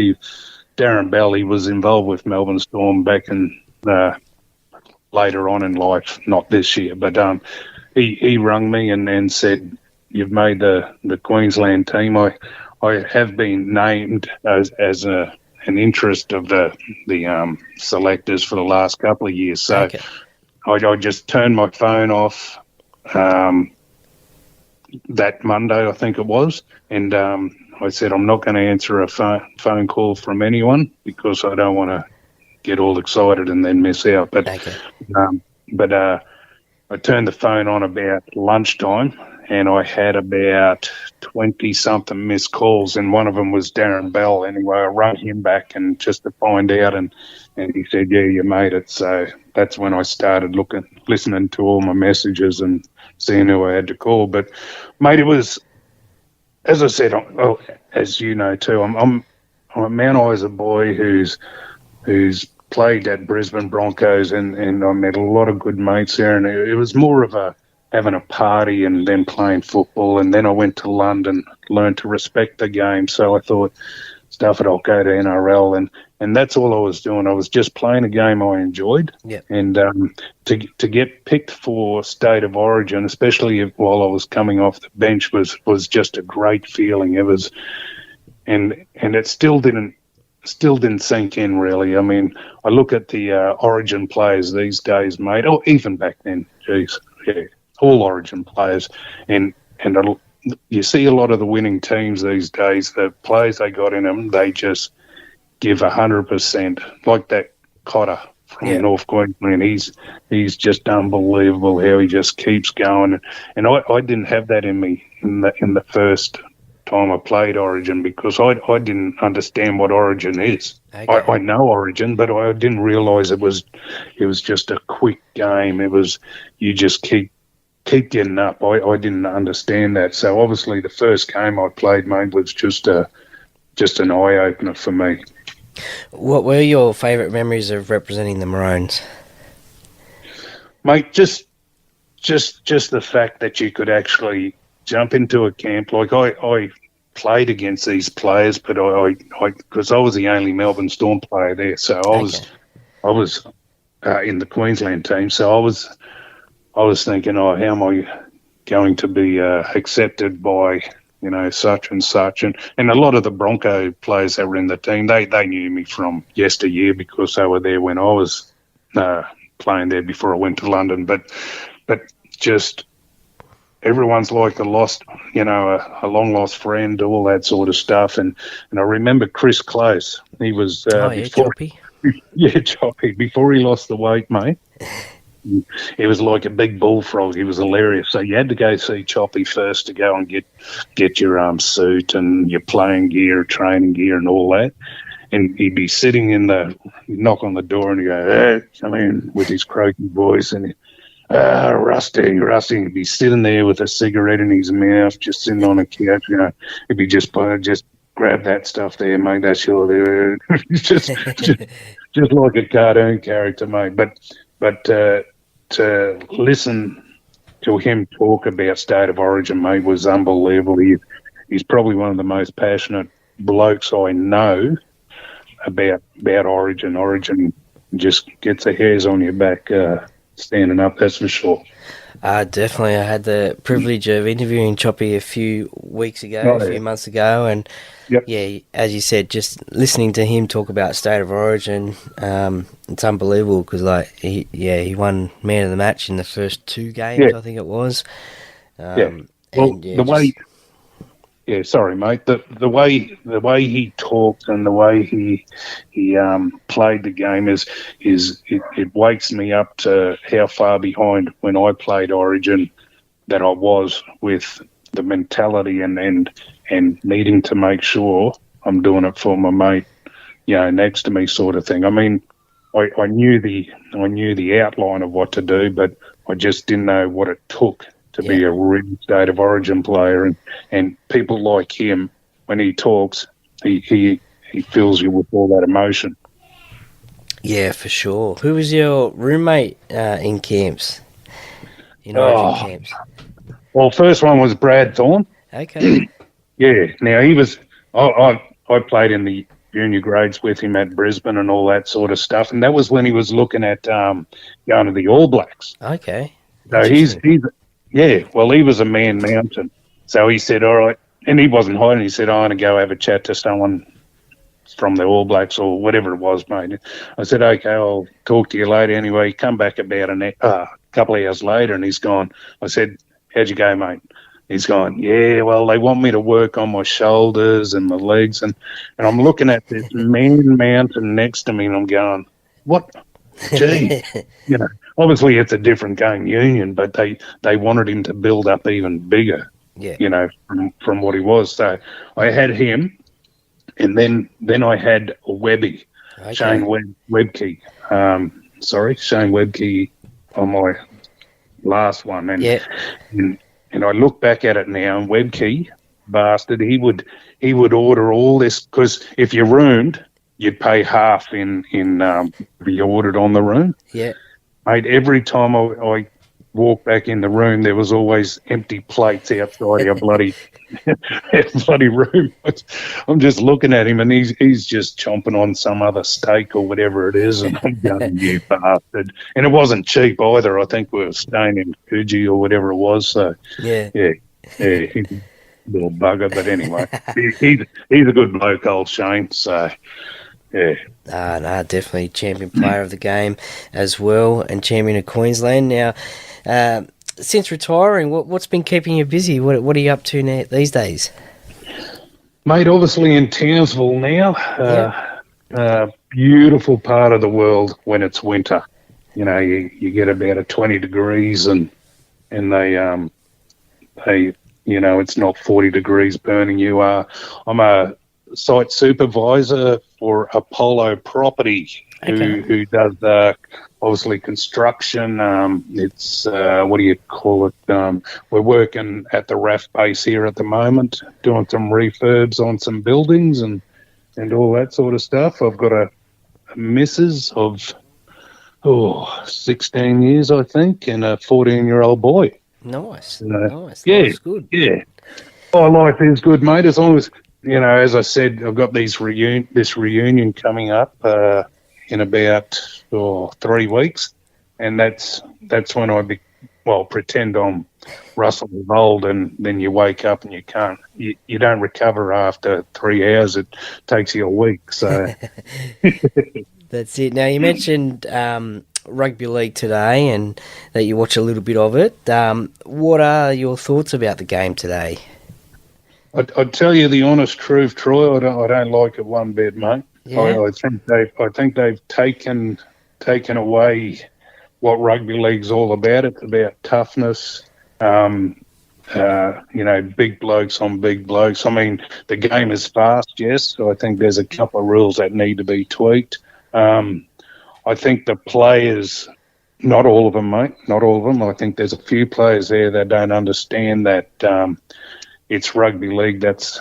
Darren Bell, he was involved with Melbourne Storm back in later on in life, not this year, but he rung me and said, "You've made the Queensland team." I have been named as an interest of the selectors for the last couple of years. So okay. I just turned my phone off that Monday, I think it was, and I said, "I'm not going to answer a phone call from anyone, because I don't want to get all excited and then miss out." But okay. I turned the phone on about lunchtime, and I had about 20-something missed calls, and one of them was Darren Bell. Anyway, I rang him back and just to find out, and he said, "Yeah, you made it." So that's when I started listening to all my messages and seeing who I had to call. But, mate, it was, as I said, as you know too, I'm a Mount Isa boy who's played at Brisbane Broncos, and I met a lot of good mates there, and it was more of having a party and then playing football. And then I went to London, learned to respect the game. So I thought, stuff it, I'll go to NRL, and that's all I was doing. I was just playing a game I enjoyed. Yep. And to get picked for State of Origin, especially while I was coming off the bench, was just a great feeling. It was, and it still didn't sink in, really. I mean, I look at the Origin players these days, mate, or even back then, all Origin players, and you see a lot of the winning teams these days, the players they got in them, they just give 100%, like that Cotter from North Queensland. He's just unbelievable how he just keeps going. And I didn't have that in me in the first time I played Origin, because I didn't understand what Origin is. Okay. I know Origin, but I didn't realise it was just a quick game. It was, you just keep getting up. I didn't understand that. So obviously the first game I played, mate, was just an eye opener for me. What were your favourite memories of representing the Maroons? Mate, just the fact that you could actually jump into a camp. Like I played against these players, but I because I was the only Melbourne Storm player there, so I was in the Queensland team. So I was thinking, how am I going to be accepted by such and such. And a lot of the Bronco players that were in the team, they knew me from yesteryear because they were there when I was playing there before I went to London. But just everyone's like a long lost friend, all that sort of stuff. And I remember Chris Close. He was Choppy. Yeah, Choppy. Before he lost the weight, mate. He was like a big bullfrog. He was hilarious. So you had to go see Choppy first to go and get your suit and your playing gear, training gear, and all that. And he'd be sitting knock on the door, and he'd go, "Hey, come in," with his croaky voice, and Rusty. He'd be sitting there with a cigarette in his mouth, just sitting on a couch. He'd be just grab that stuff there, mate. That's your just like a cartoon character, mate. But to listen to him talk about State of Origin, mate, was unbelievable. He's probably one of the most passionate blokes I know about Origin. Origin just gets the hairs on your back standing up, that's for sure. Definitely. I had the privilege of interviewing Choppy a few months ago, and yep. Yeah, as you said, just listening to him talk about State of Origin, it's unbelievable because he won man of the match in the first 2 games, I think it was. Sorry, mate. The way he talked and the way he played the game it wakes me up to how far behind when I played Origin that I was with the mentality and needing to make sure I'm doing it for my mate, next to me, sort of thing. I mean, I knew the outline of what to do, but I just didn't know what it took to be a real State of Origin player, and people like him, when he talks, he fills you with all that emotion. Yeah, for sure. Who was your roommate in camps? In Origin camps? Well, first one was Brad Thorne. Okay. Yeah. Now he was. I played in the junior grades with him at Brisbane and all that sort of stuff, and that was when he was looking at going to the All Blacks. Okay. So he was a man mountain. So he said, all right, and he wasn't hiding. He said, I'm going to go have a chat to someone from the All Blacks or whatever it was, mate. I said, okay, I'll talk to you later. Anyway, he come back about a couple of hours later, and he's gone. I said, how'd you go, mate? He's gone, yeah, well, they want me to work on my shoulders and my legs. And I'm looking at this man mountain next to me, and I'm going, what? Gee, obviously it's a different game union, but they wanted him to build up even bigger, from what he was. So I had him, and then I had Webby, okay. Shane Webke. Shane Webke on my last one. And I look back at it now, and Webke, bastard, he would order all this, because if you roomed, you'd pay half in be ordered on the room. Yeah. Mate, every time I walked back in the room, there was always empty plates outside our bloody room. I'm just looking at him, and he's just chomping on some other steak or whatever it is, and I'm going, you bastard. And it wasn't cheap either. I think we were staying in Coogee or whatever it was. So, yeah, he's a little bugger. But anyway, he's a good bloke, old Shane, so... Yeah. No, definitely champion player of the game as well, and champion of Queensland. Now, since retiring, what's been keeping you busy? What are you up to now these days? Mate, obviously in Townsville now. Beautiful part of the world when it's winter. You get about a 20 degrees and they it's not 40 degrees burning you. I'm a site supervisor for Apollo Property, who does obviously construction. It's what do you call it? We're working at the RAF base here at the moment, doing some refurbs on some buildings and all that sort of stuff. I've got a missus of 16 years, I think, and a 14-year-old boy. Nice. Nice. Yeah, Life's good. Yeah. Oh, life is good, mate. As long as as I said, I've got this reunion coming up in about 3 weeks, and that's when pretend I'm Russell Bawden, then you wake up and you don't recover after 3 hours. It takes you a week. So That's it. Now, you mentioned rugby league today and that you watch a little bit of it. What are your thoughts about the game today? I'd tell you the honest truth, Troy. I don't like it one bit, mate. Yeah. I think they've taken away what rugby league's all about. It's about toughness. Big blokes on big blokes. I mean, the game is fast, yes. So I think there's a couple of rules that need to be tweaked. I think the players, not all of them, mate, not all of them. I think there's a few players there that don't understand that it's rugby league that's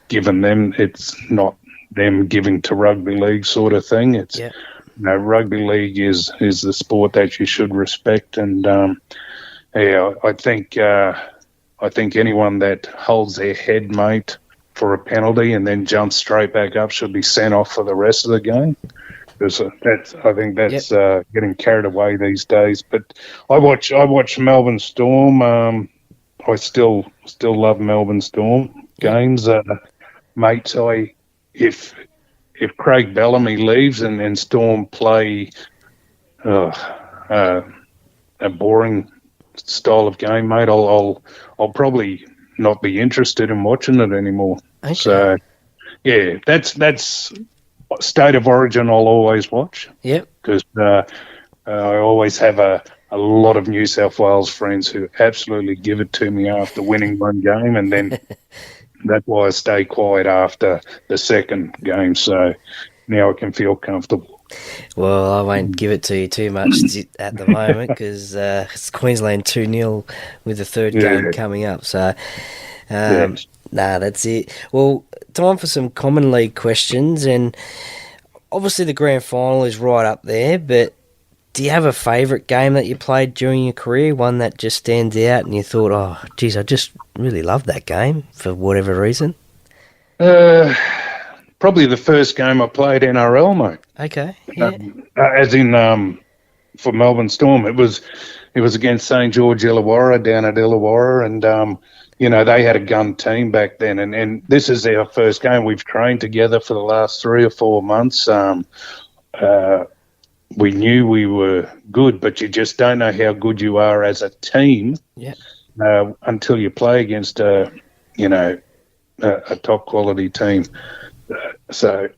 given them. It's not them giving to rugby league sort of thing. It's rugby league is the sport that you should respect, and I think anyone that holds their head, mate, for a penalty and then jumps straight back up should be sent off for the rest of the game. Because I think that's getting carried away these days. But I watch Melbourne Storm. I still love Melbourne Storm games, mate. If Craig Bellamy leaves and Storm play a boring style of game, mate, I'll probably not be interested in watching it anymore. Okay. So, yeah, that's State of Origin I'll always watch. Yep. Because I always have a lot of New South Wales friends who absolutely give it to me after winning one game, and then that's why I stay quiet after the second game. So now I can feel comfortable. Well, I won't give it to you too much at the moment because it's Queensland 2-0 with the third game coming up. So, that's it. Well, time for some common league questions, and obviously the grand final is right up there, but do you have a favourite game that you played during your career, one that just stands out and you thought, oh, geez, I just really loved that game for whatever reason? Probably the first game I played NRL, mate. Okay. As in for Melbourne Storm, it was against St George Illawarra down at Illawarra, and they had a gun team back then, and this is our first game. We've trained together for the last 3 or 4 months. We knew we were good, but you just don't know how good you are as a team until you play against a top quality team. So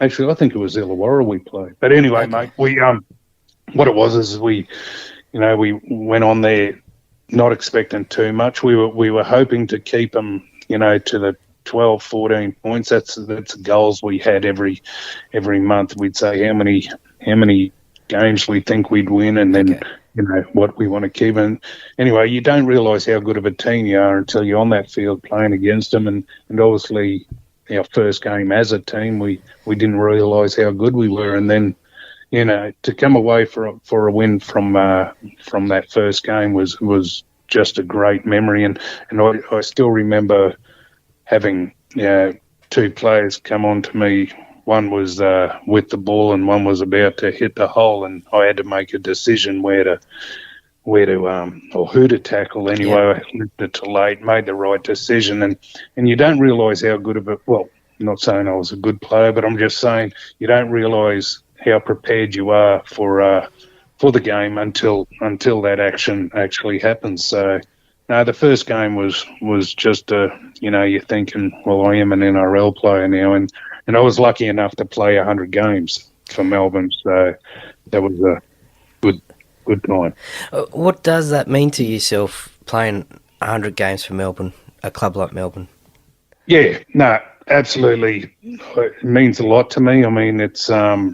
actually, I think it was Illawarra we played. But anyway, mate, we what it was is we went on there not expecting too much. We were hoping to keep them, to the 12, 14 points. That's the goals we had every month. We'd say how many games we think we'd win, and then what we want to keep. And anyway, you don't realise how good of a team you are until you're on that field playing against them. And obviously, our first game as a team, we didn't realise how good we were. And then, to come away for a win from that first game was just a great memory. And I still remember having 2 players come on to me. One was with the ball and one was about to hit the hole, and I had to make a decision or who to tackle. Anyway, I left it too late, made the right decision, and you don't realise how good of it. Well, I'm not saying I was a good player, but I'm just saying you don't realise how prepared you are for the game until that action actually happens. So, no, the first game was just you're thinking, well, I am an NRL player now, and I was lucky enough to play 100 games for Melbourne, so that was a good time. What does that mean to yourself, playing 100 games for Melbourne, a club like Melbourne? Yeah, no, absolutely. It means a lot to me. I mean, it's I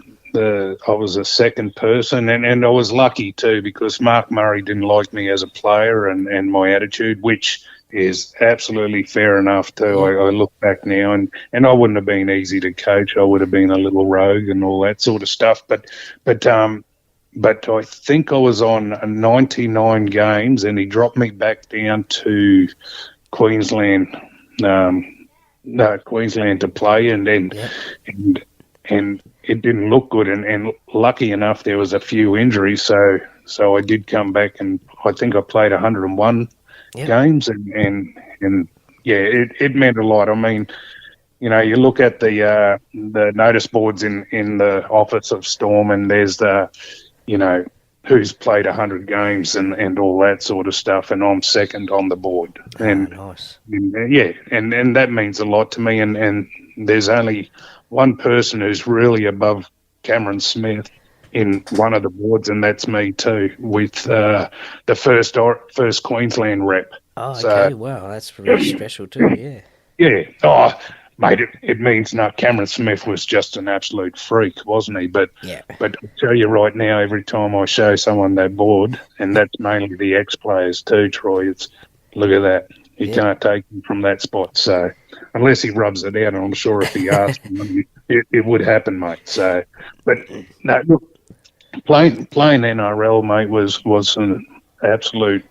was a second person, and I was lucky too because Mark Murray didn't like me as a player and my attitude, which is absolutely fair enough too. I look back now, and I wouldn't have been easy to coach. I would have been a little rogue and all that sort of stuff. But I think I was on 99 games, and he dropped me back down to Queensland to play, and it didn't look good. And lucky enough, there was a few injuries, so So I did come back, and I think I played 101 games, and it meant a lot. I mean, you know, you look at the notice boards in the office of Storm, and there's the, you know, who's played 100 games and all that sort of stuff, and I'm second on the board. And nice. And that means a lot to me. And there's only one person who's really above Cameron Smith in one of the boards, and that's me too, with the first Queensland rep. Oh, okay. Wow, that's really special too. Yeah. Yeah. Oh, mate, it means no. Cameron Smith was just an absolute freak, wasn't he? But I tell you right now, every time I show someone that board, and that's mainly the ex-players too, Troy, it's, look at that. You can't take him from that spot. So unless he rubs it out, and I'm sure if he asked him, it would happen, mate. So, but no, look, playing NRL, mate, was an absolute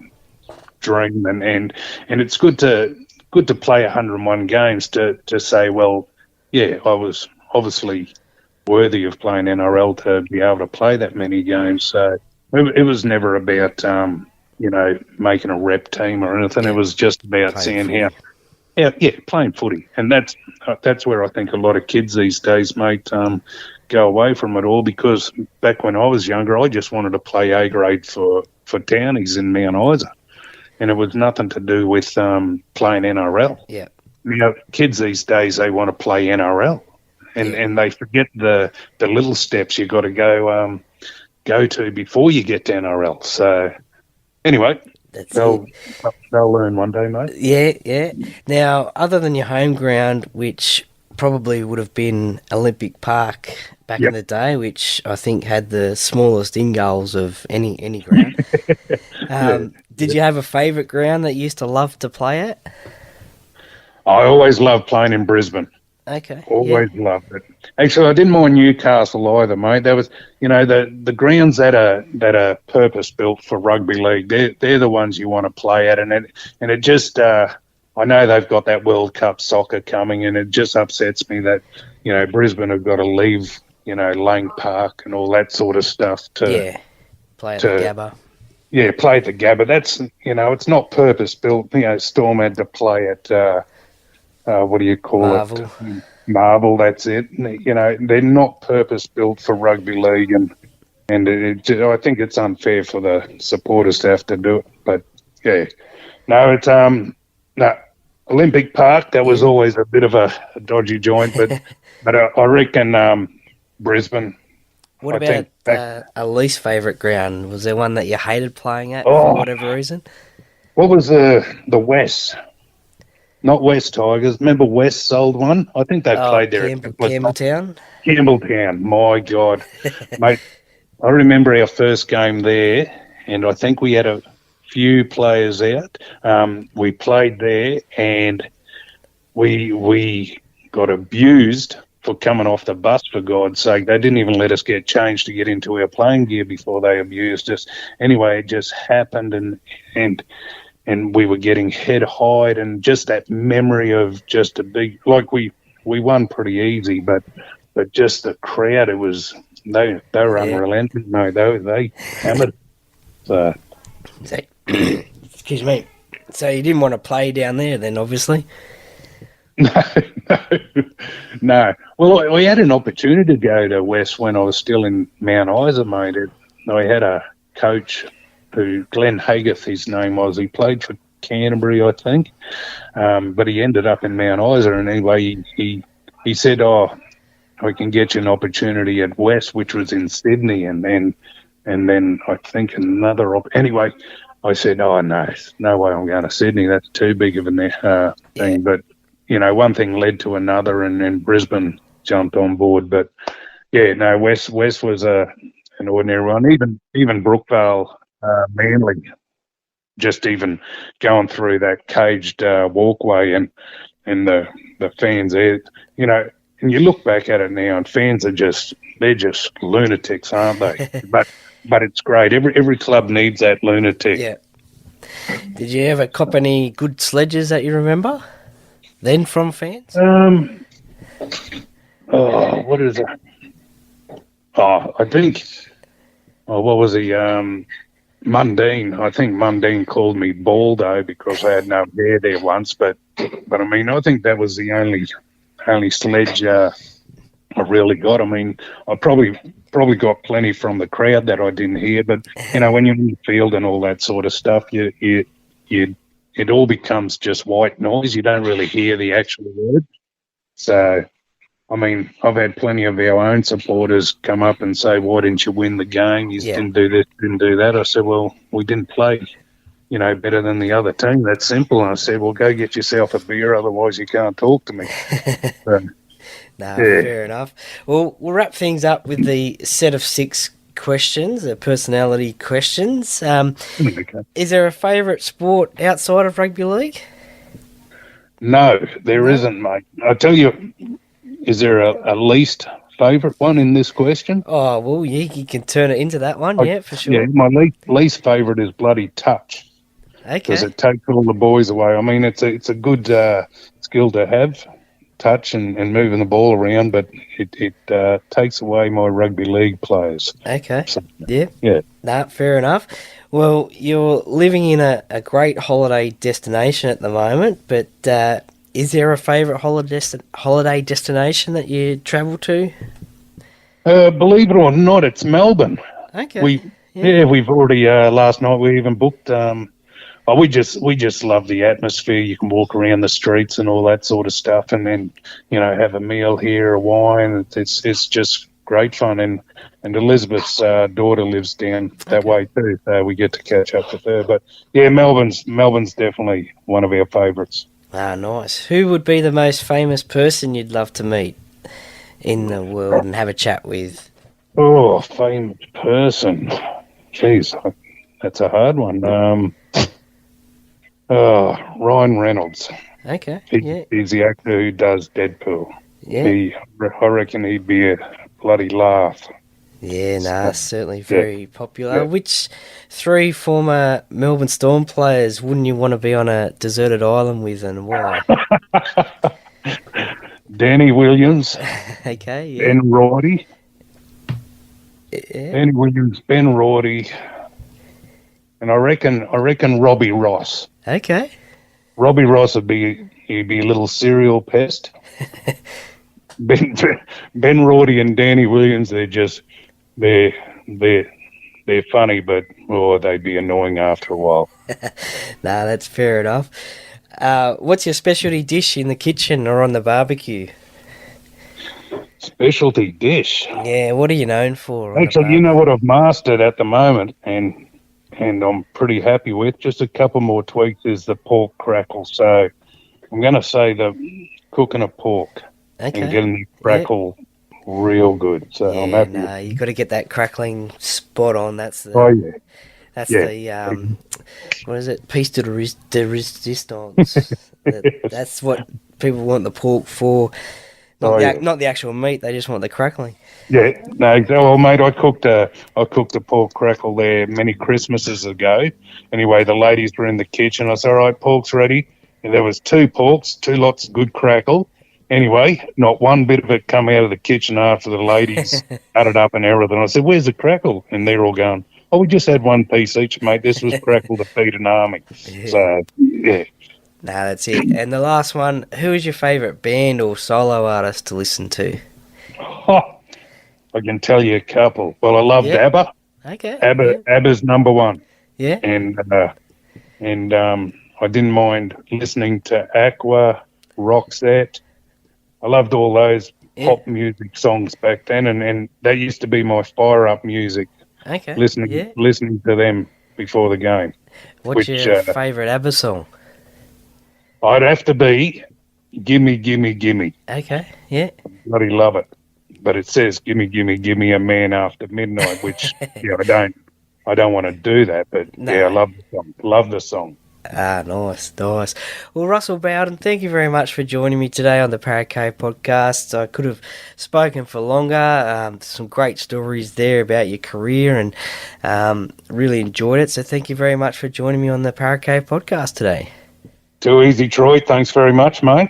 dream, and it's good to play 101 games to say, well, yeah, I was obviously worthy of playing NRL to be able to play that many games. So it was never about, you know, making a rep team or anything. It was just about playing seeing how, playing footy. And that's where I think a lot of kids these days, mate, go away from it all, because back when I was younger, I just wanted to play A grade for townies in Mount Isa. And it was nothing to do with playing NRL. Yeah. You know, kids these days, they want to play NRL, and they forget the little steps you got to go to before you get to NRL. So anyway, they'll learn one day, mate. Yeah. Now, other than your home ground, which probably would have been Olympic Park back in the day, which I think had the smallest in goals of any ground. Did you have a favourite ground that you used to love to play at? I always loved playing in Brisbane. Okay. Always loved it. Actually, I didn't mind Newcastle either, mate. That was, you know, the grounds that are purpose built for rugby league. They're the ones you want to play at, and it just I know they've got that World Cup soccer coming, and it just upsets me that, you know, Brisbane have got to leave, you know, Lang Park and all that sort of stuff to play at the Gabba. Yeah, play at the Gabba. That's, you know, it's not purpose built. You know, Storm had to play at what do you call Marvel. it? Marvel. That's it. You know, they're not purpose built for rugby league, and I think it's unfair for the supporters to have to do it. But yeah, no, it's Olympic Park. That was always a bit of a dodgy joint, but I reckon Brisbane. What about a least favourite ground? Was there one that you hated playing at for whatever reason? What was the West? Not West Tigers. Remember West's old one? I think they played there. Campbelltown? Campbelltown. My God. Mate, I remember our first game there, and I think we had a few players out. We played there, and we got abused for coming off the bus, for God's sake. They didn't even let us get changed to get into our playing gear before they abused us. Anyway, it just happened, and we were getting head high, and just that memory of just a big, like we won pretty easy, but just the crowd, it was, they were unrelenting. No, they hammered. So, excuse me. So you didn't want to play down there then, obviously? No. Well, I had an opportunity to go to West when I was still in Mount Isa, mate. I had a coach who, Glenn Haggith, his name was. He played for Canterbury, I think, but he ended up in Mount Isa. And anyway, he said, I can get you an opportunity at West, which was in Sydney, and then I think another anyway, I said, no way I'm going to Sydney. That's too big of a thing. But, you know, one thing led to another, and then Brisbane jumped on board. But, yeah, no, West was an ordinary one. Even Brookvale, Manly, just even going through that caged walkway and the fans there, you know, and you look back at it now, and fans they're just lunatics, aren't they? But it's great. Every club needs that lunatic. Yeah. Did you ever cop any good sledges that you remember then from fans? What is it? I think. What was he? Mundine. I think Mundine called me Baldo because I had no hair there once. But I mean, I think that was the only sledge I really got. I mean, I probably got plenty from the crowd that I didn't hear. But when you're in the field and all that sort of stuff, it all becomes just white noise. You don't really hear the actual word. So, I mean, I've had plenty of our own supporters come up and say, "Why didn't you win the game? You didn't do this, didn't do that." I said, "Well, we didn't play, better than the other team. That's simple." And I said, "Well, go get yourself a beer, otherwise you can't talk to me." So, fair enough. Well, we'll wrap things up with the set of 6 questions, the personality questions. okay. Is there a favourite sport outside of rugby league? No, there isn't, mate. I tell you, is there a least favourite one in this question? Oh, well, you can turn it into that one, for sure. Yeah, my least favourite is bloody touch. Okay. Because it takes all the boys away. I mean, it's a good skill to have, touch and moving the ball around, but it takes away my rugby league players. Okay. So, yeah. Nah, fair enough. Well, you're living in a great holiday destination at the moment, but is there a favourite holiday destination that you travel to? Believe it or not, it's Melbourne. Okay. We've already last night we even booked. We just love the atmosphere. You can walk around the streets and all that sort of stuff, and then have a meal here, a wine. It's just great fun. And Elizabeth's daughter lives down that way too, so we get to catch up with her. But yeah, Melbourne's definitely one of our favourites. Ah, nice. Who would be the most famous person you'd love to meet in the world and have a chat with? Oh, famous person. Jeez, that's a hard one. Ryan Reynolds. Okay. He's the actor who does Deadpool. Yeah. I reckon he'd be a bloody laugh. Yeah, certainly very popular. Which 3 former Melbourne Storm players wouldn't you want to be on a deserted island with, and why? Danny Williams. Okay, yeah. Ben Roddy. Yeah. Danny Williams, Ben Roddy. And I reckon Robbie Ross. Okay. Robbie Ross he'd be a little serial pest. Ben Roddy and Danny Williams, they're funny, but they'd be annoying after a while. Nah, that's fair enough. What's your specialty dish in the kitchen or on the barbecue? Specialty dish? Yeah, what are you known for? Actually, you know what I've mastered at the moment, and I'm pretty happy with. Just a couple more tweaks is the pork crackle. So I'm going to say the cooking a pork and getting the crackle real good. So I'm happy. No, you got to get that crackling spot on. That's the. What is it? Piece de resistance. That's what people want the pork for. Not the actual meat. They just want the crackling. Yeah, no, well, mate, I cooked a pork crackle there many Christmases ago. Anyway, the ladies were in the kitchen. I said, "All right, pork's ready." And there was 2 porks, 2 lots of good crackle. Anyway, not one bit of it come out of the kitchen after the ladies added up and everything. I said, "Where's the crackle?" And they're all going, "Oh, we just had 1 piece each, mate. This was crackle to feed an army." Yeah. So, yeah. No, that's it. And the last one, who is your favourite band or solo artist to listen to? Oh, I can tell you a couple. Well, I loved ABBA. Okay. ABBA's number 1. Yeah. And I didn't mind listening to Aqua, Roxette. I loved all those pop music songs back then, and that used to be my fire-up music. Okay. Listening to them before the game. What's your favourite ABBA song? I'd have to be Gimme, Gimme, Gimme. Okay, yeah. I bloody love it. But it says Gimme, Gimme, Gimme a Man After Midnight, which I don't want to do that, but I love the song. Love the song. Ah, nice. Well, Russell Bawden, thank you very much for joining me today on the Paracave podcast. I could have spoken for longer. Some great stories there about your career, and really enjoyed it. So thank you very much for joining me on the Paracave podcast today. Too easy, Troy. Thanks very much, mate.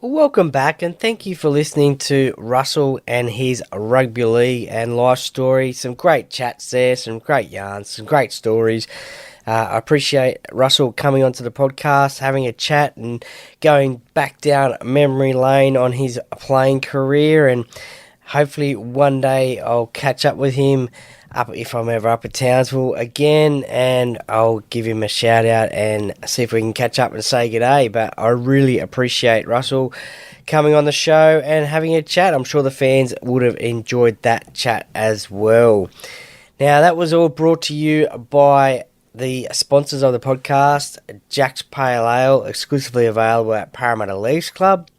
Welcome back, and thank you for listening to Russell and his rugby league and life story. Some great chats there, some great yarns, some great stories. I appreciate Russell coming onto the podcast, having a chat and going back down memory lane on his playing career, and hopefully one day I'll catch up with him if I'm ever up at Townsville again, and I'll give him a shout out and see if we can catch up and say g'day. But I really appreciate Russell coming on the show and having a chat. I'm sure the fans would have enjoyed that chat as well. Now, that was all brought to you by the sponsors of the podcast, Jack's Pale Ale, exclusively available at Parramatta Leagues Club,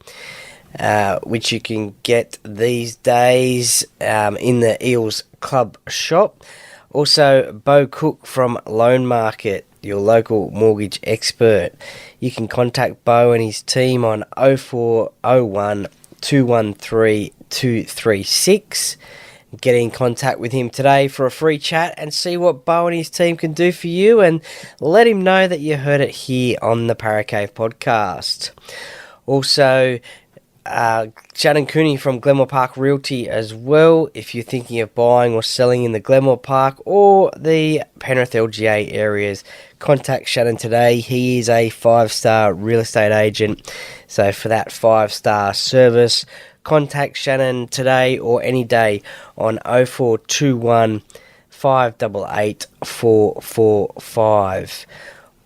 which you can get these days in the Eels Club shop. Also, Beau Cook from Loan Market, your local mortgage expert. You can contact Beau and his team on 0401 213 236. Get in contact with him today for a free chat and see what Beau and his team can do for you, and let him know that you heard it here on the Paracave podcast. Also, Shannon Cooney from Glenmore Park Realty as well. If you're thinking of buying or selling in the Glenmore Park or the Penrith LGA areas, contact Shannon today. He is a 5-star real estate agent. So for that 5-star service, contact Shannon today or any day on 0421 588 445.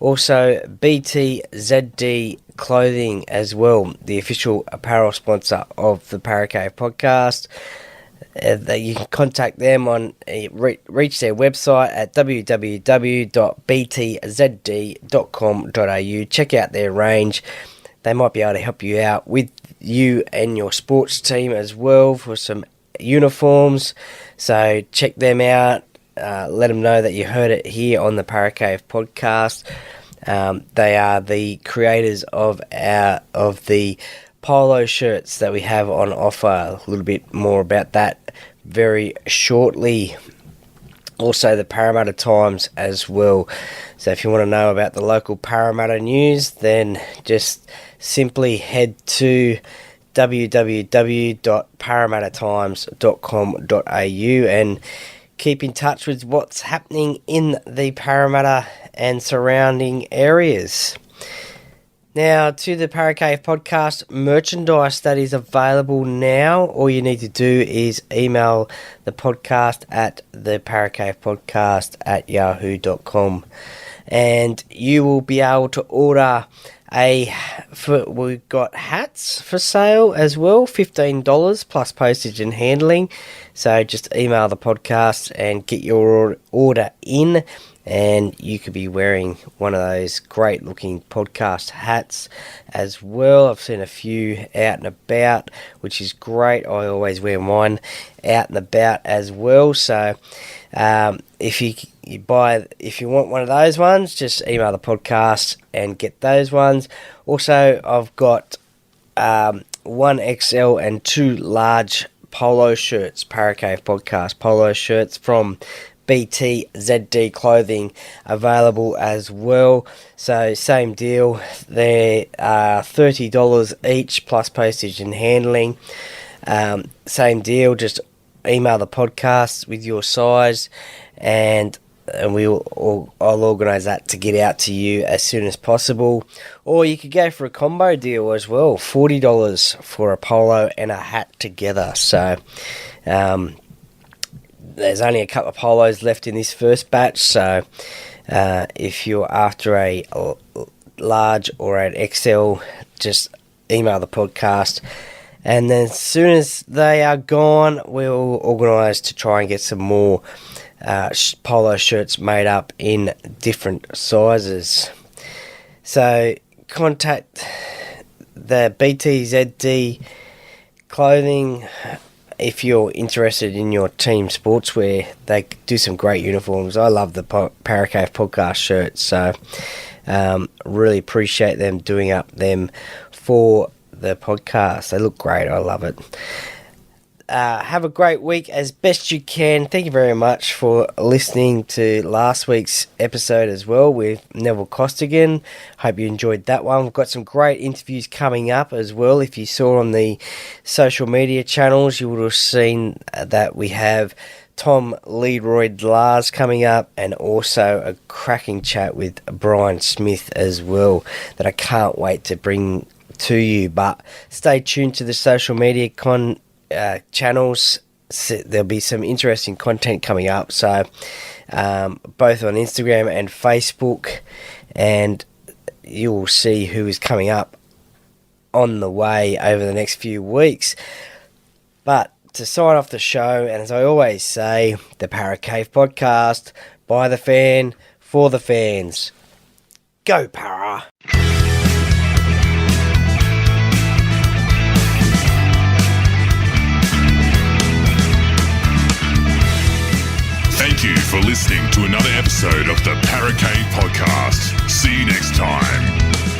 Also, BTZD Clothing as well, the official apparel sponsor of the Paracave podcast. That you can contact them on reach their website at www.btzd.com.au. Check out their range. They might be able to help you out with you and your sports team as well for some uniforms. So check them out. Let them know that you heard it here on the Paracave podcast. They are the creators of the polo shirts that we have on offer. A little bit more about that very shortly. Also, the Parramatta Times as well. So if you want to know about the local Parramatta news, then just simply head to www.parramattatimes.com.au and keep in touch with what's happening in the Parramatta and surrounding areas. Now, to the Paracave podcast merchandise that is available now. All you need to do is email the podcast at theparacavepodcast@yahoo.com, and you will be able to order we've got hats for sale as well, $15 plus postage and handling. So just email the podcast and get your order in, and you could be wearing one of those great looking podcast hats as well. I've seen a few out and about, which is great. I always wear mine out and about as well. So if you want one of those ones, just email the podcast and get those ones. Also, I've got 1XL and 2 large polo shirts, Paracave podcast polo shirts from BTZD Clothing available as well. So same deal, they're $30 each plus postage and handling. Same deal, just email the podcast with your size, and I'll organise that to get out to you as soon as possible. Or you could go for a combo deal as well, $40 for a polo and a hat together. So there's only a couple of polos left in this first batch, so if you're after a large or an XL, just email the podcast, and then as soon as they are gone, we'll organise to try and get some more polo shirts made up in different sizes. So contact the BTZD Clothing if you're interested in your team sportswear. They do some great uniforms. I love the Paracave podcast shirts, so really appreciate them doing up them for the podcast. They look great. I love it. Have a great week as best you can. Thank you very much for listening to last week's episode as well with Neville Costigan. Hope you enjoyed that one. We've got some great interviews coming up as well. If you saw on the social media channels, you would have seen that we have Tom Leroy-Lars coming up, and also a cracking chat with Brian Smith as well that I can't wait to bring to you. But stay tuned to the social media channels. There'll be some interesting content coming up, so both on Instagram and Facebook, and you'll see who is coming up on the way over the next few weeks. But to sign off the show, and as I always say, the Para Cave podcast, by the fan, for the fans. Go Para! Thank you for listening to another episode of the Para Cave podcast. See you next time.